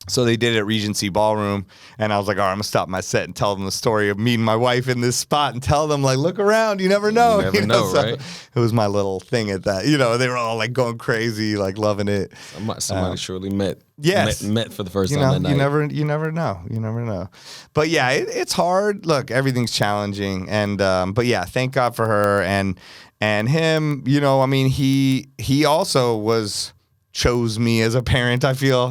so they did it at Regency Ballroom. And I was like, all right, I'm going to stop my set and tell them the story of meeting my wife in this spot and tell them, like, look around. You never know. You never know, so right? It was my little thing at that. They were all like going crazy, like loving it. Somebody surely met. Yes. Met for the first time that night. You never know. But yeah, it's hard. Look, everything's challenging. And but yeah, thank God for her and him, I mean, he also chose me as a parent, I feel,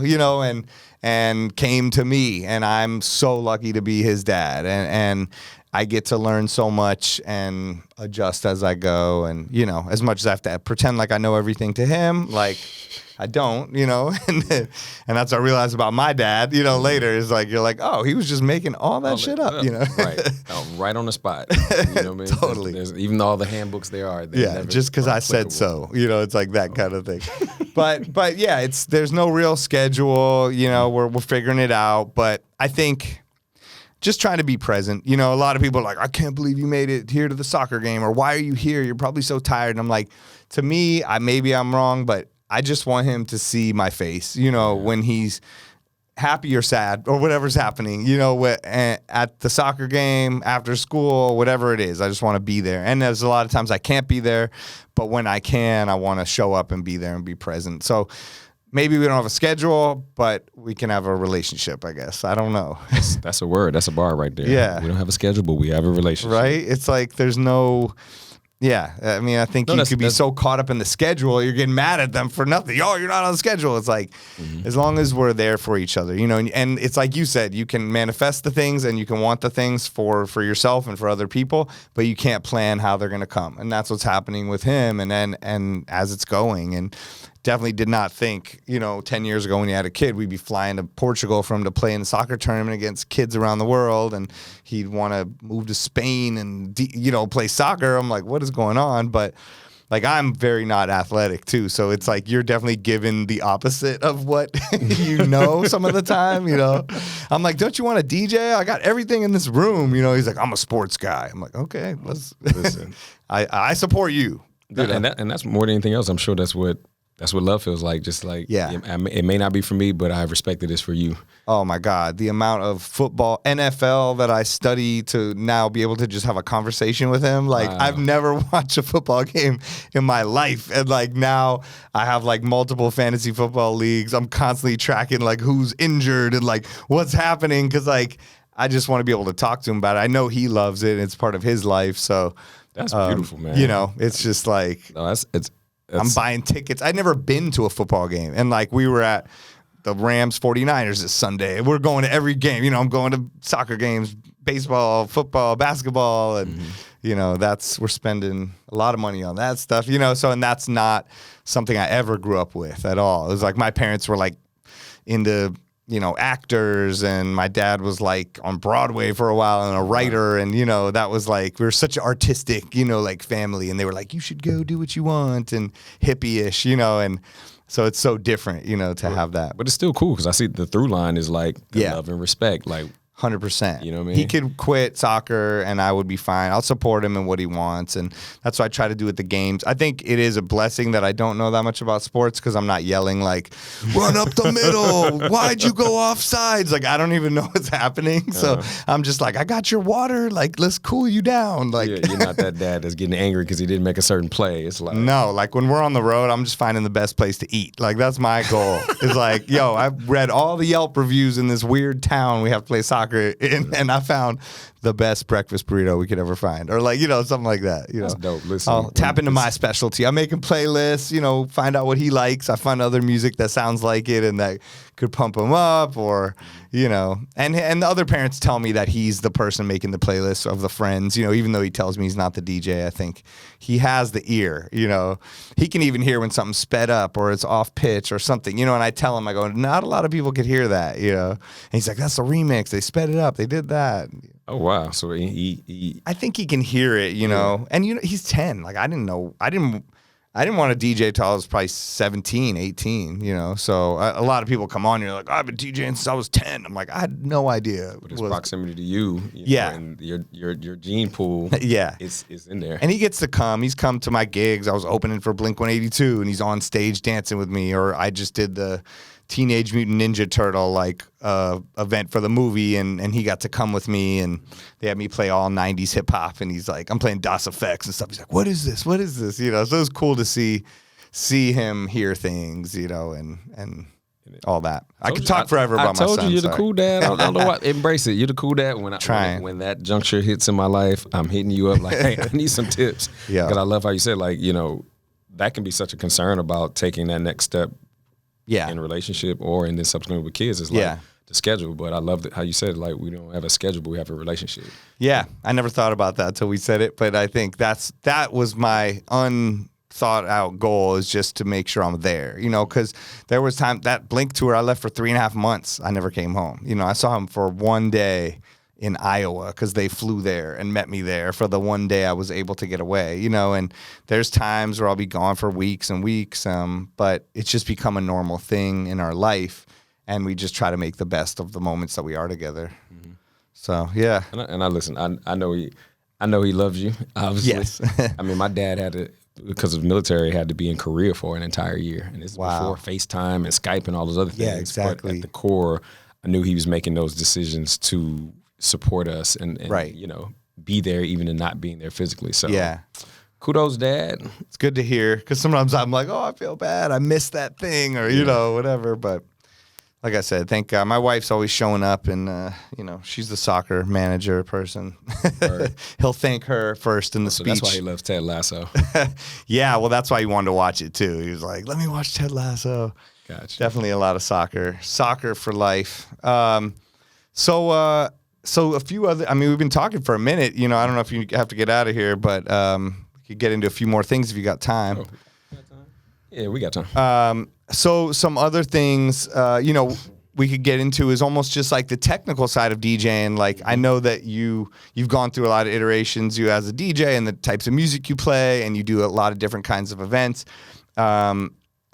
and came to me, and I'm so lucky to be his dad, and I get to learn so much and adjust as I go, and as much as I have to pretend like I know everything to him, like I don't, and that's what I realized about my dad, later is like, you're like, oh, he was just making all that shit up, Right. Right on the spot. You know what I mean? Totally. There's, even all the handbooks there are. Just because I said so, it's like that kind of thing. But yeah, there's no real schedule, we're figuring it out. But I think just trying to be present. A lot of people are like, I can't believe you made it here to the soccer game, or why are you here? You're probably so tired. And I'm like, to me, maybe I'm wrong, but I just want him to see my face, when he's happy or sad or whatever's happening, at the soccer game, after school, whatever it is. I just want to be there. And there's a lot of times I can't be there, but when I can, I want to show up and be there and be present. So maybe we don't have a schedule, but we can have a relationship, I guess. I don't know. That's a word. That's a bar right there. Yeah. We don't have a schedule, but we have a relationship. Right? It's like there's no... Yeah, I mean, I think you could be so caught up in the schedule, you're getting mad at them for nothing. Oh, you're not on the schedule. It's like, as long as we're there for each other, and it's like you said, you can manifest the things and you can want the things for yourself and for other people, but you can't plan how they're going to come. And that's what's happening with him and as it's going. And definitely did not think, 10 years ago when he had a kid, we'd be flying to Portugal for him to play in a soccer tournament against kids around the world, and he'd want to move to Spain and, play soccer. I'm like, what is going on? But like, I'm very not athletic too. So it's like, you're definitely given the opposite of what some of the time, I'm like, don't you want a DJ? I got everything in this room. He's like, I'm a sports guy. I'm like, okay, listen, I support you. Dude, and that's more than anything else. I'm sure that's what love feels like. Just like, it may not be for me, but I respect it is for you. Oh my God. The amount of football, NFL that I study to now be able to just have a conversation with him. Like, wow. I've never watched a football game in my life. And like, now I have like multiple fantasy football leagues. I'm constantly tracking like who's injured and like what's happening. Cause like, I just want to be able to talk to him about it. I know he loves it. It's part of his life. So that's beautiful, man. It's just like, no, I'm buying tickets. I'd never been to a football game. And like, we were at the Rams 49ers this Sunday. We're going to every game. I'm going to soccer games, baseball, football, basketball. And, we're spending a lot of money on that stuff, so, and that's not something I ever grew up with at all. It was like my parents were like into, actors, and my dad was like on Broadway for a while and a writer. And, that was like, we were such an artistic, like family. And they were like, you should go do what you want and hippie-ish, and so it's so different, to have that. But it's still cool because I see the through line is like love and respect. Like, 100%. You know what I mean? He could quit soccer and I would be fine. I'll support him in what he wants. And that's what I try to do at the games. I think it is a blessing that I don't know that much about sports because I'm not yelling like, run up the middle. Why'd you go off sides? Like, I don't even know what's happening. So I'm just like, I got your water. Like, let's cool you down. Like, you're not that dad that's getting angry because he didn't make a certain play. It's like, no, like when we're on the road, I'm just finding the best place to eat. Like, that's my goal. It's like, yo, I've read all the Yelp reviews in this weird town we have to play soccer in, and I found the best breakfast burrito we could ever find, or like, something like that. That's dope. Listen, I'll tap into my specialty. I'm making playlists, find out what he likes. I find other music that sounds like it and that could pump him up, or, and the other parents tell me that he's the person making the playlist of the friends, even though he tells me he's not the DJ. I think he has the ear, he can even hear when something's sped up or it's off pitch or something, and I tell him, I go, not a lot of people could hear that, and he's like, that's the remix. They sped it up. They did that. Oh, wow. So he I think he can hear it, and he's 10. Like, I didn't want to DJ till I was probably 17, 18, so a lot of people come on, you're like, I've been DJing since I was 10. I'm like, I had no idea. But his proximity to you, and your gene pool is in there. And he gets to come. He's come to my gigs. I was opening for Blink-182, and he's on stage dancing with me, or I just did the Teenage Mutant Ninja Turtle event for the movie, and he got to come with me, and they had me play all 90s hip hop, and he's like, I'm playing DOS Effects and stuff. He's like, what is this? So it was cool to see him hear things, and all that. I could talk forever about my son. I told you you're the cool dad. I don't know what. Embrace it. You're the cool dad. When that juncture hits in my life, I'm hitting you up like, hey, I need some tips. Yeah. Because I love how you said, like, that can be such a concern about taking that next step. Yeah. In a relationship or in this subsequent with kids is like the schedule. But I love how you said, like, we don't have a schedule, but we have a relationship. Yeah. I never thought about that until we said it. But I think that was my unthought out goal, is just to make sure I'm there, because there was time that Blink tour, I left for 3.5 months. I never came home. I saw him for one day in Iowa because they flew there and met me there for the one day I was able to get away, and there's times where I'll be gone for weeks and weeks, but it's just become a normal thing in our life, and we just try to make the best of the moments that we are together. Mm-hmm. So, yeah. And I listen, I know he loves you, obviously. Yes. I mean, my dad had to, because of the military, had to be in Korea for an entire year, and this is before FaceTime and Skype and all those other things. Yeah, exactly. But at the core, I knew he was making those decisions to support us and be there even in not being there physically. So Kudos, Dad. It's good to hear because sometimes I'm like, oh, I feel bad. I missed that thing or, whatever. But like I said, thank God. My wife's always showing up and, she's the soccer manager person. He'll thank her first in the speech. That's why he loves Ted Lasso. Yeah, well, that's why he wanted to watch it too. He was like, let me watch Ted Lasso. Gotcha. Definitely a lot of soccer. Soccer for life. So a few other, we've been talking for a minute. I don't know if you have to get out of here, but we could get into a few more things if you got time. Yeah, we got time. So some other things, we could get into is almost just like the technical side of DJing. Like I know that you've gone through a lot of iterations, you as a DJ and the types of music you play, and you do a lot of different kinds of events.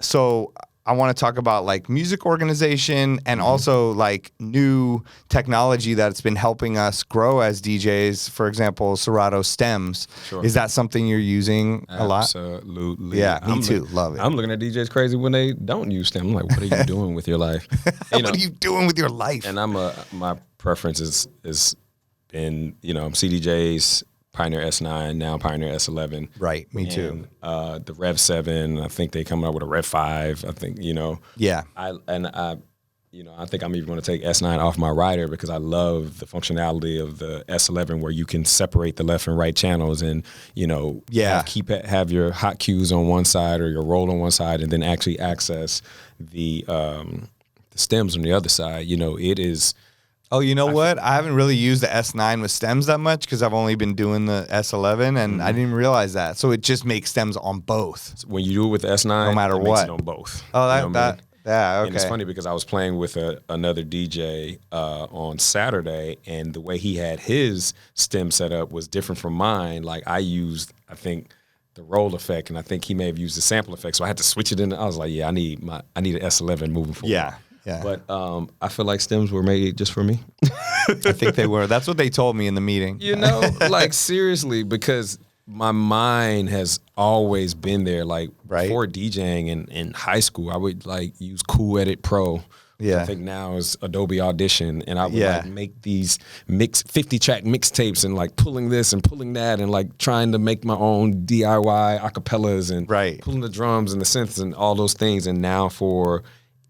So I want to talk about like music organization and also like new technology that's been helping us grow as DJs. For example, Serato stems. Sure. Is that something you're using a lot? Absolutely. Yeah, me too. Love it. I'm looking at DJs crazy when they don't use stem. I'm like, what are you doing with your life? What are you doing with your life? And my preference is been, I'm CDJs, Pioneer S9, now Pioneer S11. Right, me too. The Rev 7, I think they coming out with a Rev 5. I think, Yeah. I think I'm even going to take S9 off my rider because I love the functionality of the S11 where you can separate the left and right channels and, have your hot cues on one side or your roll on one side and then actually access the stems on the other side. It is... Oh, you know what? I haven't really used the S9 with stems that much because I've only been doing the S11, and I didn't realize that. So it just makes stems on both. When you do it with the S9, no matter makes what, it on both. Oh, yeah, okay. And it's funny because I was playing with another DJ on Saturday, and the way he had his stem set up was different from mine. Like I used, I think, the roll effect, and I think he may have used the sample effect. So I had to switch it in. I was like, yeah, I need an S11 moving forward. Yeah. But I feel like stems were made just for me. I think they were. That's what they told me in the meeting. Like seriously, because my mind has always been there. Like before DJing in high school, I would like use Cool Edit Pro. Yeah. I think now is Adobe Audition, and I would like make these 50-track mixtapes and like pulling this and pulling that and like trying to make my own DIY acapellas and pulling the drums and the synths and all those things. And now for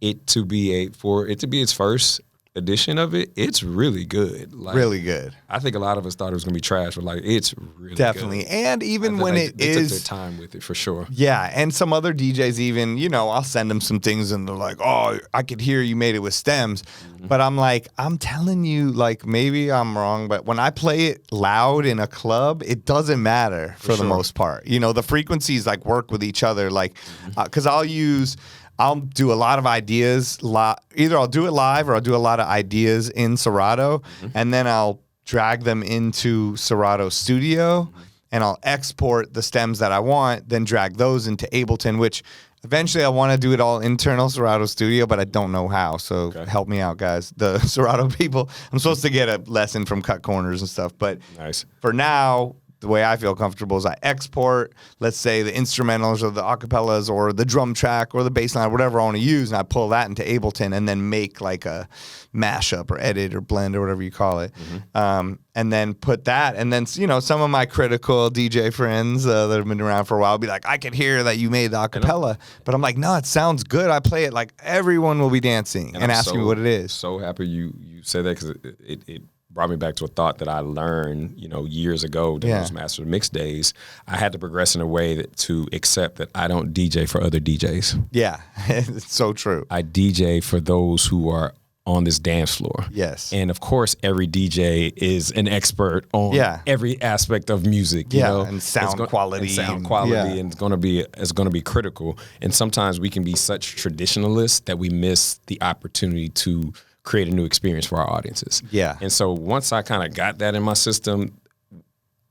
it to be its first edition of it, it's really good. Like, really good. I think a lot of us thought it was gonna be trash, but like it's really definitely good. And even when they took their time with it for sure. Yeah, and some other DJs even, I'll send them some things and they're like, oh, I could hear you made it with stems. But I'm like, I'm telling you, like maybe I'm wrong, but when I play it loud in a club, it doesn't matter for the most part. The frequencies like work with each other, like because I'll do a lot of ideas. Either I'll do it live or I'll do a lot of ideas in Serato, and then I'll drag them into Serato Studio, and I'll export the stems that I want, then drag those into Ableton, which eventually I want to do it all internal Serato Studio, but I don't know how. So help me out, guys. The Serato people. I'm supposed to get a lesson from Cut Corners and stuff, but for now, the way I feel comfortable is I export, let's say, the instrumentals or the acapellas or the drum track or the bass line, whatever I want to use, and I pull that into Ableton and then make like a mashup or edit or blend or whatever you call it. And then put that, and then, some of my critical DJ friends that have been around for a while will be like, I can hear that you made the acapella. But I'm like, no, it sounds good. I play it like everyone will be dancing and asking me what it is. So happy you say that because it brought me back to a thought that I learned, years ago during those Master Mix days. I had to progress in a way to accept that I don't DJ for other DJs. Yeah, it's so true. I DJ for those who are on this dance floor. Yes. And of course, every DJ is an expert on every aspect of music. And sound quality. And it's gonna be critical. And sometimes we can be such traditionalists that we miss the opportunity to create a new experience for our audiences. Yeah. And so once I kind of got that in my system,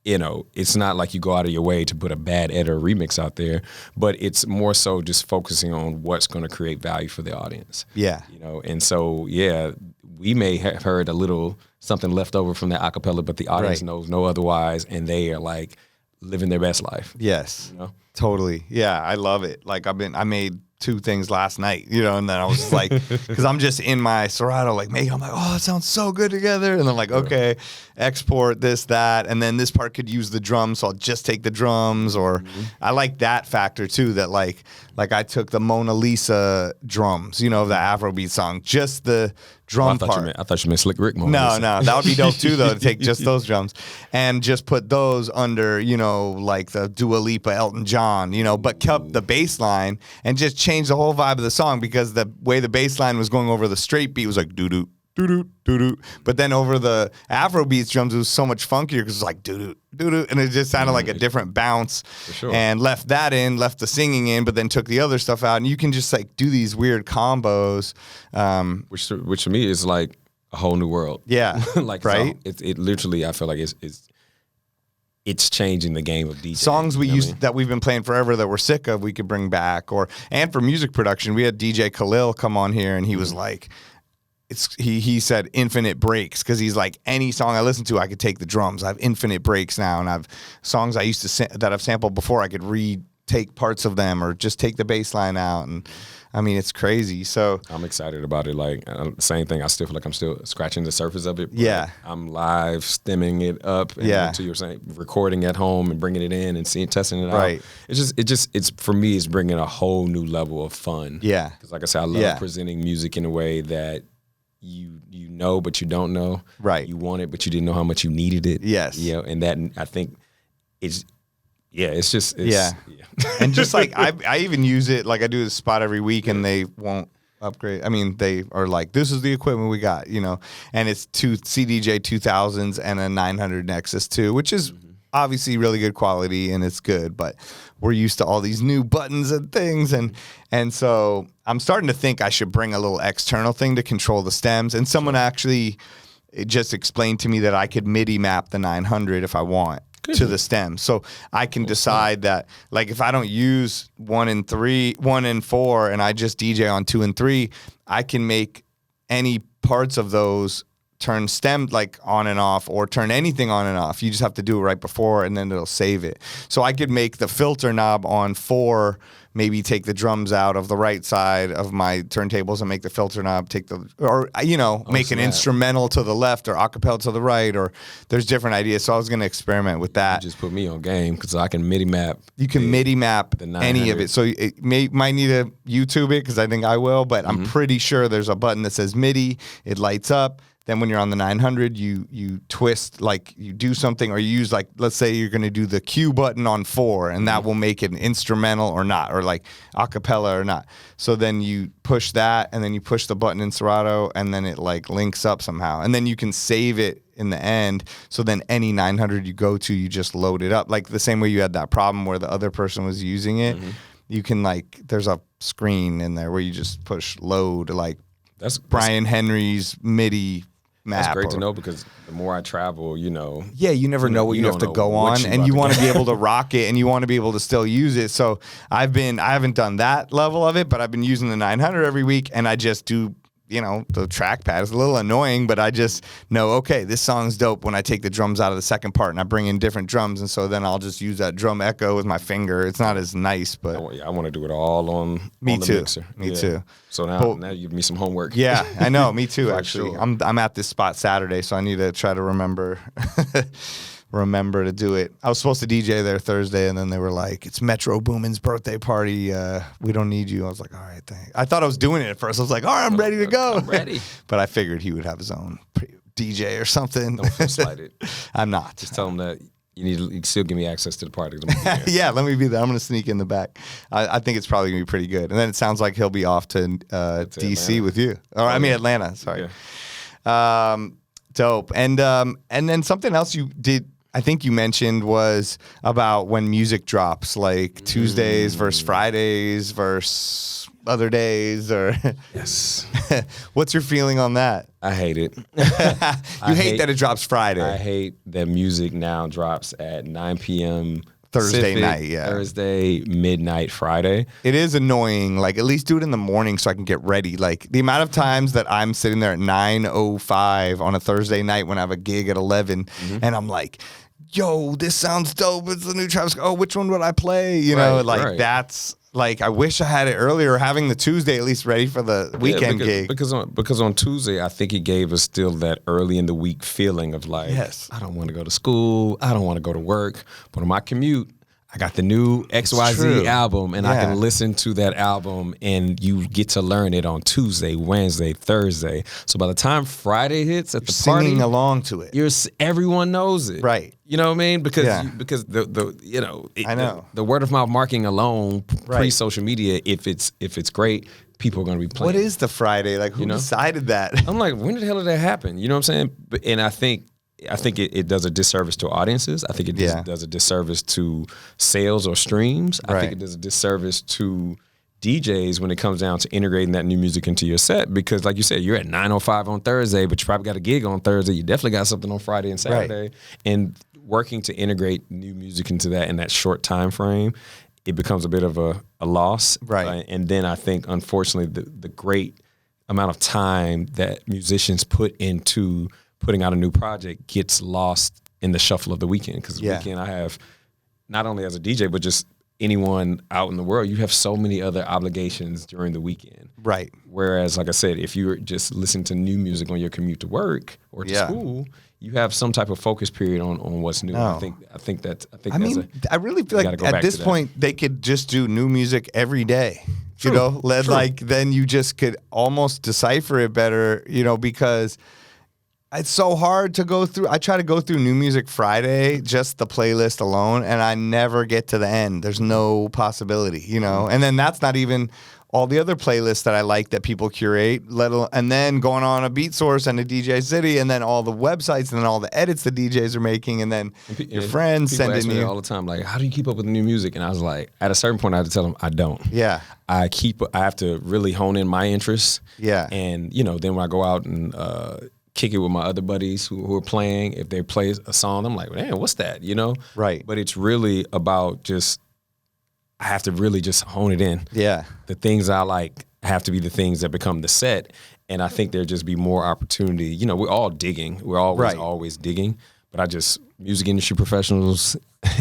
it's not like you go out of your way to put a bad edit or remix out there, but it's more so just focusing on what's going to create value for the audience. Yeah. And so, we may have heard a little something left over from the acapella, but the audience knows no otherwise, and they are like living their best life. Yes. Totally. Yeah, I love it. Like I made 2 things last night, and then I was like, because I'm just in my Serato, like, I'm like, oh, it sounds so good together. And then like, okay, export this, that, and then this part could use the drums, so I'll just take the drums. Or I like that factor too, that like I took the Mona Lisa drums, the Afrobeat song, just the drum part. I thought you meant Slick Rick Mona Lisa. No, that would be dope too, though, to take just those drums and just put those under, like the Dua Lipa, Elton John, but kept the bass line and just changed the whole vibe of the song, because the way the bass line was going over the straight beat was like doo-doo, doo-doo, doo-doo. But then over the Afrobeats drums, it was so much funkier because it was like doo-doo, doo-doo, and it just sounded like a different bounce. For sure. And left that in, left the singing in, but then took the other stuff out. And you can just like do these weird combos. Which to me is like a whole new world. Yeah. Like, right? It literally, I feel like it's changing the game of DJing. Songs we used that we've been playing forever that we're sick of, we could bring back. And for music production, we had DJ Khalil come on here, and he was like, he said infinite breaks, because he's like, any song I listen to, I could take the drums. I have infinite breaks now, and I've songs I used to that I've sampled before, I could retake parts of them or just take the bass line out. And I mean, it's crazy. So I'm excited about it. Like, same thing. I still feel like I'm still scratching the surface of it. Yeah. I'm live stemming it up. And Yeah. to your saying, recording at home and bringing it in and testing it out. Right. It's for me, it's bringing a whole new level of fun. Yeah. Because like I said, I love presenting music in a way that you know, but you don't know. Right. You want it, but you didn't know how much you needed it. Yes. And that, I think it's And just like I even use it, like I do this spot every week, and they won't upgrade. I mean, they are like, this is the equipment we got, and it's 2 CDJ 2000s and a 900 Nexus 2, which is obviously really good quality and it's good, but we're used to all these new buttons and things, and so I'm starting to think I should bring a little external thing to control the stems. And someone actually just explained to me that I could MIDI map the 900 if I want. To the stem, so I can decide that, like, if I don't use 1 and 4, and I just DJ on 2 and 3, I can make any parts of those turn stem like on and off, or turn anything on and off. You just have to do it right before, and then it'll save it. So I could make the filter knob on 4, maybe take the drums out of the right side of my turntables and make the filter knob make an instrumental to the left or acapella to the right, or there's different ideas. So I was going to experiment with that. You just put me on game, because I can MIDI map. You can MIDI map any of it. So it might need to YouTube it, because I think I will, but I'm pretty sure there's a button that says MIDI. It lights up. Then when you're on the 900, you twist, like you do something, or you use, like, let's say you're going to do the Q button on 4, and that will make it an instrumental or not, or like a cappella or not. So then you push that, and then you push the button in Serato, and then it like links up somehow. And then you can save it in the end. So then any 900 you go to, you just load it up. Like the same way you had that problem where the other person was using it, you can, like, there's a screen in there where you just push load, like that's Brian Henry's MIDI map. That's great to know, because the more I travel, Yeah, you never know what you have to go on, and you want to be able to rock it, and you want to be able to still use it. So I haven't done that level of it, but I've been using the 900 every week, and I just do, the trackpad is a little annoying, but I just know, okay, this song's dope when I take the drums out of the second part and I bring in different drums, and so then I'll just use that drum echo with my finger. It's not as nice, but I want to do it all on the mixer. Me too. So now you give me some homework. Yeah, I know. Me too. Actually, sure. I'm at this spot Saturday, so I need to try to remember to do it. I was supposed to DJ there Thursday, and then they were like, it's Metro Boomin's birthday party. We don't need you. I was like, all right, thanks. I thought I was doing it at first. I was like, all right, I'm ready to go. I'm ready. But I figured he would have his own DJ or something. Don't feel slighted. I'm not. Just tell him that you can still give me access to the party. Yeah, let me be there. I'm going to sneak in the back. I think it's probably going to be pretty good. And then it sounds like he'll be off to DC with you. Or Atlanta. Sorry. Yeah. Dope. And then something else you did, I think you mentioned, was about when music drops, like Tuesdays versus Fridays versus other days, or yes. What's your feeling on that? I hate it. You hate that it drops Friday. I hate that music now drops at 9 p.m. Thursday Pacific, night, yeah. Thursday, midnight, Friday. It is annoying. Like, at least do it in the morning so I can get ready. Like, the amount of times that I'm sitting there at 9:05 on a Thursday night when I have a gig at 11, and I'm like, yo, this sounds dope. It's the new Travis Scott. Oh, which one would I play? You know, like that's like, I wish I had it earlier, having the Tuesday at least ready for the weekend gig. Because on Tuesday, I think it gave us still that early in the week feeling of like, I don't want to go to school. I don't want to go to work. But on my commute, I got the new XYZ album, and I can listen to that album, and you get to learn it on Tuesday, Wednesday, Thursday. So by the time Friday hits at the party, singing along to it, everyone knows it, right? You know what I mean? Because the word of mouth marketing alone, pre social media, if it's great, people are going to be playing. What is the Friday? Like, who decided that? I'm like, when the hell did that happen? You know what I'm saying? And I think it does a disservice to audiences. I think it does a disservice to sales or streams. I think it does a disservice to DJs when it comes down to integrating that new music into your set. Because like you said, you're at 9:05 on Thursday, but you probably got a gig on Thursday. You definitely got something on Friday and Saturday. And working to integrate new music into that in that short time frame, it becomes a bit of a loss. Right. And then I think, unfortunately, the great amount of time that musicians put into putting out a new project gets lost in the shuffle of the weekend. Because the weekend, I have, not only as a DJ, but just anyone out in the world, you have so many other obligations during the weekend. Right. Whereas, like I said, if you're just listening to new music on your commute to work or to school, you have some type of focus period on what's new. I really feel like at this point they could just do new music every day. True. You know, like then you just could almost decipher it better, you know, because it's so hard to go through. I try to go through New Music Friday, just the playlist alone, and I never get to the end. There's no possibility, you know? And then that's not even all the other playlists that I like that people curate, and then going on a Beatsource and a DJ City, and then all the websites, and then all the edits the DJs are making, and then your friends sending ask me all the time, like, how do you keep up with the new music? And I was like, at a certain point, I had to tell them, I don't. Yeah. I have to really hone in my interests. Yeah. And, you know, then when I go out and kick it with my other buddies who are playing, if they play a song, I'm like, man, what's that? You know? Right. But it's really about just, I have to really just hone it in. Yeah. The things I like have to be the things that become the set. And I think there'll just be more opportunity. You know, we're all digging. We're always digging. But music industry professionals,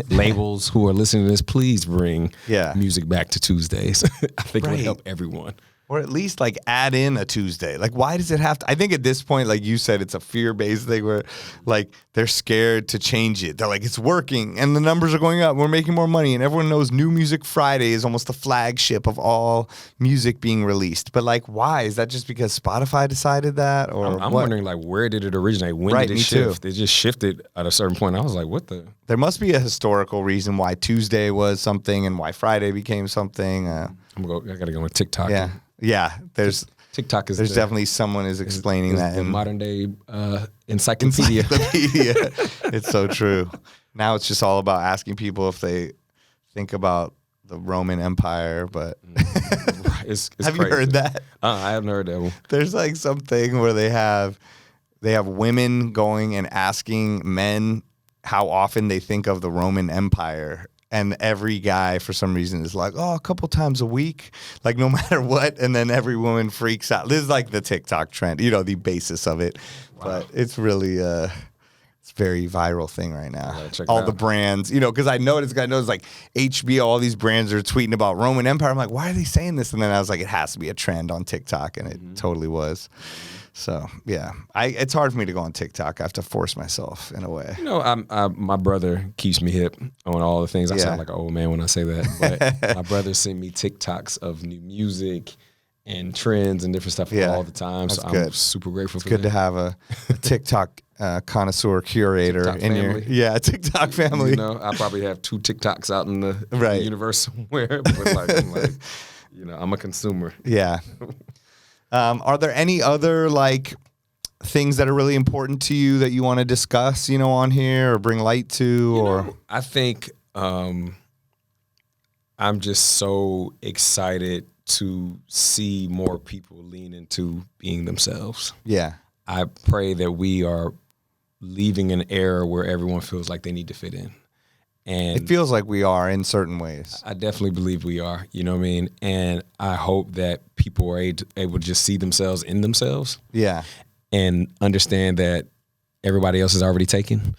labels who are listening to this, please bring music back to Tuesdays. I think it would help everyone. Or at least like add in a Tuesday. Like, why does it have to? I think at this point, like you said, it's a fear-based thing where like they're scared to change it. They're like, it's working and the numbers are going up. We're making more money. And everyone knows New Music Friday is almost the flagship of all music being released. But like, why? Is that just because Spotify decided that? Or I'm wondering, like, where did it originate? When did it shift? Too. It just shifted at a certain point. I was like, what the? There must be a historical reason why Tuesday was something and why Friday became something. I got to go on TikTok. Yeah, there's definitely someone is explaining that in modern day encyclopedia. It's so true. Now it's just all about asking people if they think about the Roman Empire. But it's have crazy. You heard that? I haven't heard that one. There's like something where they have women going and asking men how often they think of the Roman Empire. And every guy, for some reason, is like, oh, a couple times a week, like no matter what. And then every woman freaks out. This is like the TikTok trend, you know, the basis of it. Wow. But it's really, it's a very viral thing right now. All the brands, you know, because I noticed like HBO, all these brands are tweeting about Roman Empire. I'm like, why are they saying this? And then I was like, it has to be a trend on TikTok. And it totally was. So, yeah, it's hard for me to go on TikTok. I have to force myself in a way. You know, my brother keeps me hip on all the things. I sound like an old man when I say that. But my brother sent me TikToks of new music and trends and different stuff all the time. So I'm super grateful for that. It's good to have a TikTok connoisseur curator in your TikTok family. You know, I probably have 2 TikToks out in the universe somewhere. But I'm like, you know, I'm a consumer. Yeah. Are there any other like things that are really important to you that you want to discuss, you know, on here or bring light to? I think I'm just so excited to see more people lean into being themselves. Yeah. I pray that we are leaving an era where everyone feels like they need to fit in. And it feels like we are in certain ways. I definitely believe we are, you know what I mean? And I hope that people are able to just see themselves in themselves. Yeah. And understand that everybody else is already taken.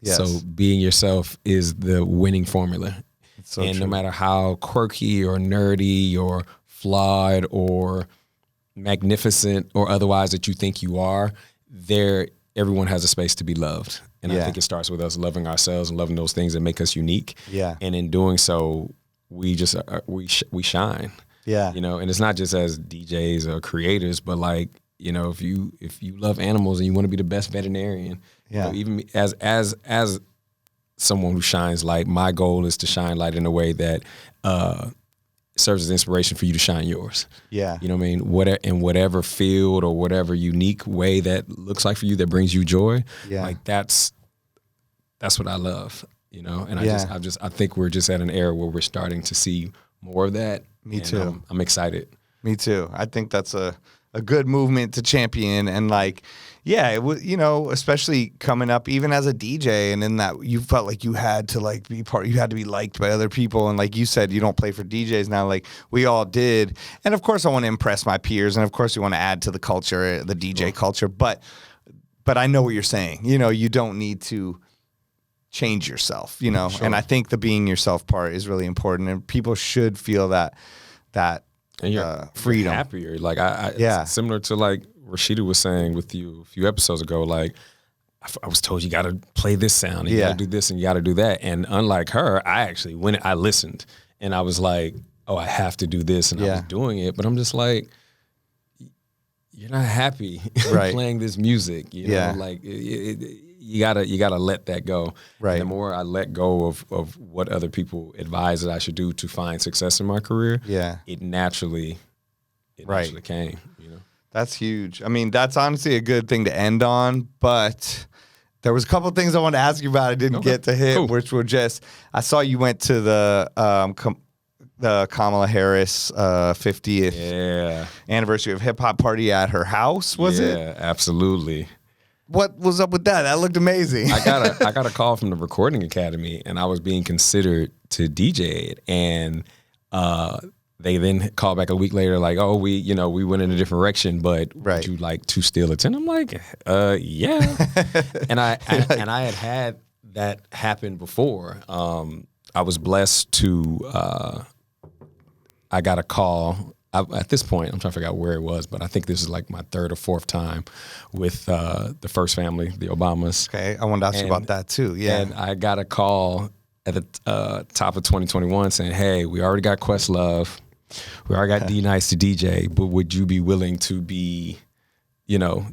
Yes. So being yourself is the winning formula. So and true. no matter how quirky or nerdy or flawed or magnificent or otherwise that you think you are, everyone has a space to be loved. And I think it starts with us loving ourselves and loving those things that make us unique. Yeah. And in doing so, we just we shine. Yeah. You know, and it's not just as DJs or creators, but like, you know, if you love animals and you want to be the best veterinarian, you know, even as someone who shines light, my goal is to shine light in a way that serves as inspiration for you to shine yours. Yeah. You know what I mean? In whatever field or whatever unique way that looks like for you that brings you joy. Yeah. Like that's what I love, you know? And I think we're just at an era where we're starting to see more of that. Me too. I'm excited. Me too. I think that's a good movement to champion. And like, yeah, it was, you know, especially coming up even as a DJ, and in that you felt like you had to like be part, you had to be liked by other people. And like you said, you don't play for DJs now, like we all did. And of course I want to impress my peers, and of course you want to add to the culture, the DJ culture, but I know what you're saying. You know, you don't need to change yourself, you know. Sure. And I think the being yourself part is really important, and people should feel that And you're freedom. You're happier. Like it's similar to like Rashida was saying with you a few episodes ago, like I was told you got to play this sound and you got to do this and you got to do that. And unlike her, I actually I listened and I was like, oh, I have to do this. And I was doing it, but I'm just like, you're not happy playing this music. You know, like you gotta let that go. Right. And the more I let go of what other people advise that I should do to find success in my career, it naturally came. You know, that's huge. I mean, that's honestly a good thing to end on. But there was a couple of things I wanted to ask you about. I didn't get to hit, which were just I saw you went to the Kamala Harris 50th anniversary of hip hop party at her house. Was it? Yeah, absolutely. What was up with that? That looked amazing. I got a call from the Recording Academy, and I was being considered to DJ it, and they then called back a week later, like, "Oh, we went in a different direction, but would you like to still attend?" I'm like, "Yeah," and I had that happen before. I was blessed to. I got a call. At this point, I'm trying to figure out where it was, but I think this is like my third or fourth time with the first family, the Obamas. Okay, I wanted to ask you about that too. Yeah, and I got a call at the top of 2021 saying, "Hey, we already got Questlove, we already got D-Nice to DJ, but would you be willing to be, you know,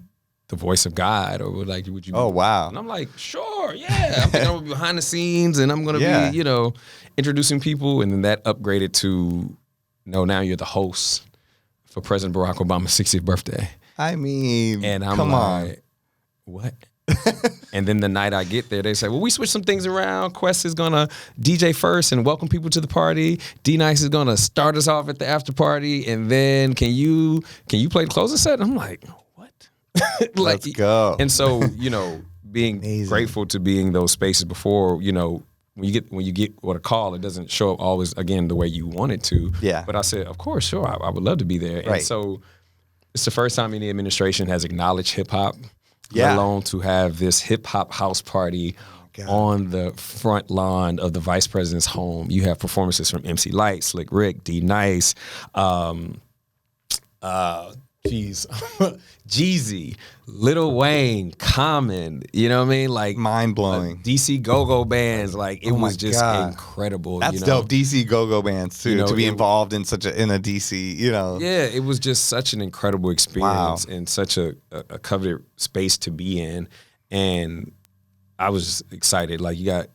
the voice of God, or would you?" Oh, wow! And I'm like, "Sure, yeah. I'm gonna be behind the scenes, and I'm gonna be, you know, introducing people." And then that upgraded to, "No, now you're the host for President Barack Obama's 60th birthday." I mean, and I'm come like, on. What? And then the night I get there, they say, "Well, we switched some things around. Quest is gonna DJ first and welcome people to the party. D-Nice is gonna start us off at the after party, and then can you play the closing set?" And I'm like, "What?" Like, let's go. And so, you know, being grateful to be in those spaces before, you know, when you get what a call, it doesn't show up always again the way you want it to. Yeah. But I said, of course, sure, I would love to be there. And so it's the first time any administration has acknowledged hip hop, let alone to have this hip hop house party on the front lawn of the vice president's home. You have performances from MC Lyte, Slick Rick, D-Nice, Jeezy, Lil Wayne, Common, you know what I mean? Like mind blowing. DC Go-Go bands, like it was just incredible. That's dope. DC Go-Go bands too, you know, to be involved in in a DC, you know. Yeah, it was just such an incredible experience and such a coveted space to be in, and I was excited. Like you got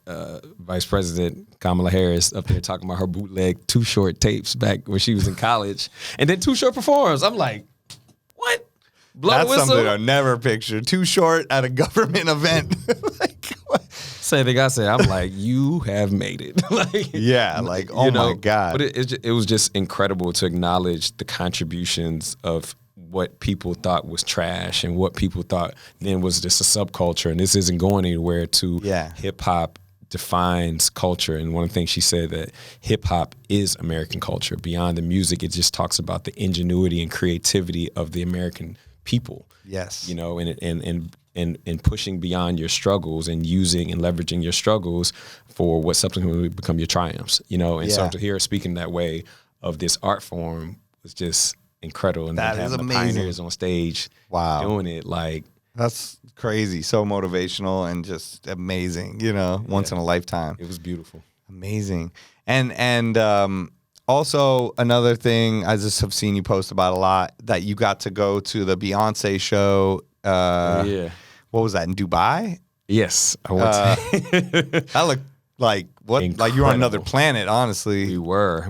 Vice President Kamala Harris up there talking about her bootleg Too Short tapes back when she was in college, and then Too Short performs. I'm like, what? That's something I never pictured. Too Short at a government event. Like, what? Say the guy said, I'm like, you have made it. Like, yeah, like, oh my God. But it was just incredible to acknowledge the contributions of what people thought was trash and what people thought then was just a subculture. And this isn't going anywhere to hip hop defines culture. And one of the things she said that hip hop is American culture. Beyond the music, it just talks about the ingenuity and creativity of the American people. Yes. You know, and and pushing beyond your struggles and using and leveraging your struggles for what subsequently become your triumphs, and so to hear her speaking that way of this art form was just incredible. And that then is having amazing. the pioneers on stage doing it, like, that's crazy. So motivational and just amazing, once in a lifetime. It was beautiful. Amazing. And also another thing I just have seen you post about a lot, that you got to go to the Beyonce show. What was that, in Dubai? Yes. I went to that looked like what? Incredible. Like you were on another planet, honestly. We were.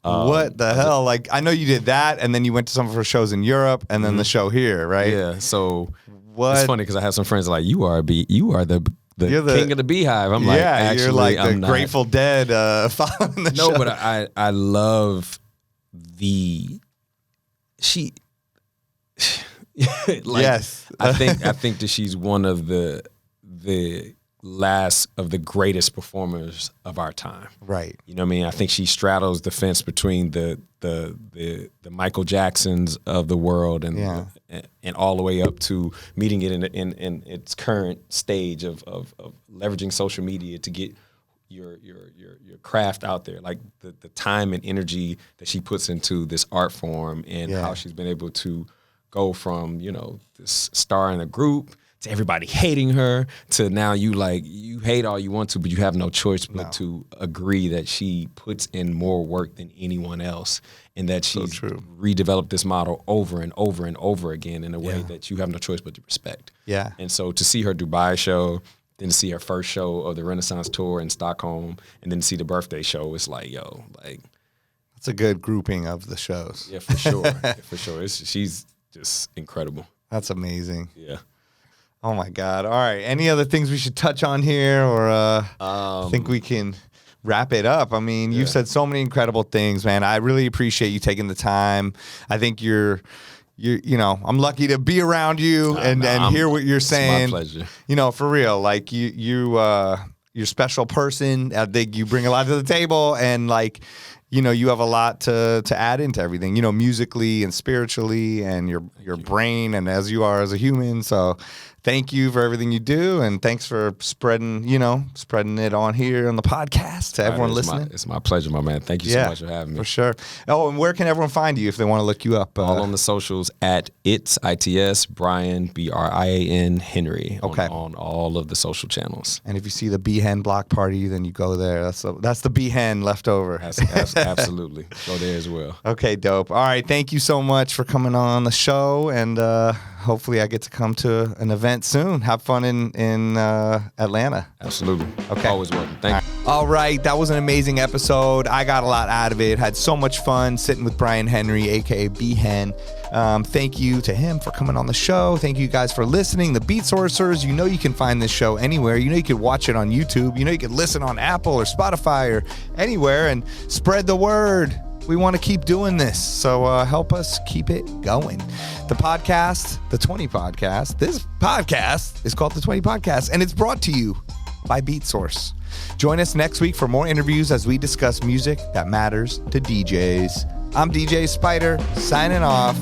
What the hell? Like, I know you did that, and then you went to some of her shows in Europe, and then the show here, right? Yeah. So what? It's funny because I have some friends like, you are the king of the Beehive. I'm like, actually, you're like I'm the not. Grateful Dead following the show. No, but I love like, yes. I think that she's one of the last of the greatest performers of our time. Right. You know what I mean? I think she straddles the fence between the Michael Jacksons of the world and all the way up to meeting it in its current stage of leveraging social media to get your craft out there. Like the time and energy that she puts into this art form, and how she's been able to go from, this star in a group to everybody hating her to now you hate all you want to, but you have no choice but to agree that she puts in more work than anyone else, and that she's redeveloped this model over and over and over again in a way that you have no choice but to respect. Yeah. And so to see her Dubai show, then to see her first show of the Renaissance tour in Stockholm, and then to see the birthday show, it's like, it's a good grouping of the shows. Yeah, for sure. For sure. She's just incredible. That's amazing. Yeah. Oh my God. All right. Any other things we should touch on here, or I think we can wrap it up? I mean, you've said so many incredible things, man. I really appreciate you taking the time. I think I'm lucky to be around you and hear what you're saying. It's my pleasure. For real. Like you're a special person. I think you bring a lot to the table, and like, you have a lot to add into everything, musically and spiritually, and your brain, and as you are as a human. So thank you for everything you do, and thanks for spreading it on here on the podcast to everyone listening. It's my pleasure, my man. Thank you so much for having me. For sure. Oh, and where can everyone find you if they want to look you up? All on the socials at ITS Brian BRIAN Henry. Okay. On all of the social channels. And if you see the B-Hen Block Party, then you go there. That's the B-Hen left over. Absolutely. Go there as well. Okay, dope. All right, thank you so much for coming on the show, and hopefully I get to come to an event soon. Have fun in Atlanta. Absolutely. Okay. Always welcome. Thank you. All right. That was an amazing episode. I got a lot out of it. Had so much fun sitting with Brian Henry, a.k.a. B-Hen. Thank you to him for coming on the show. Thank you guys for listening. The Beatsourcers, you can find this show anywhere. You can watch it on YouTube. You can listen on Apple or Spotify or anywhere, and spread the word. We want to keep doing this, so help us keep it going. The podcast, the 20 podcast, this podcast is called the 20 podcast, and it's brought to you by Beatsource. Join us next week for more interviews as we discuss music that matters to DJs. I'm DJ Spider, signing off.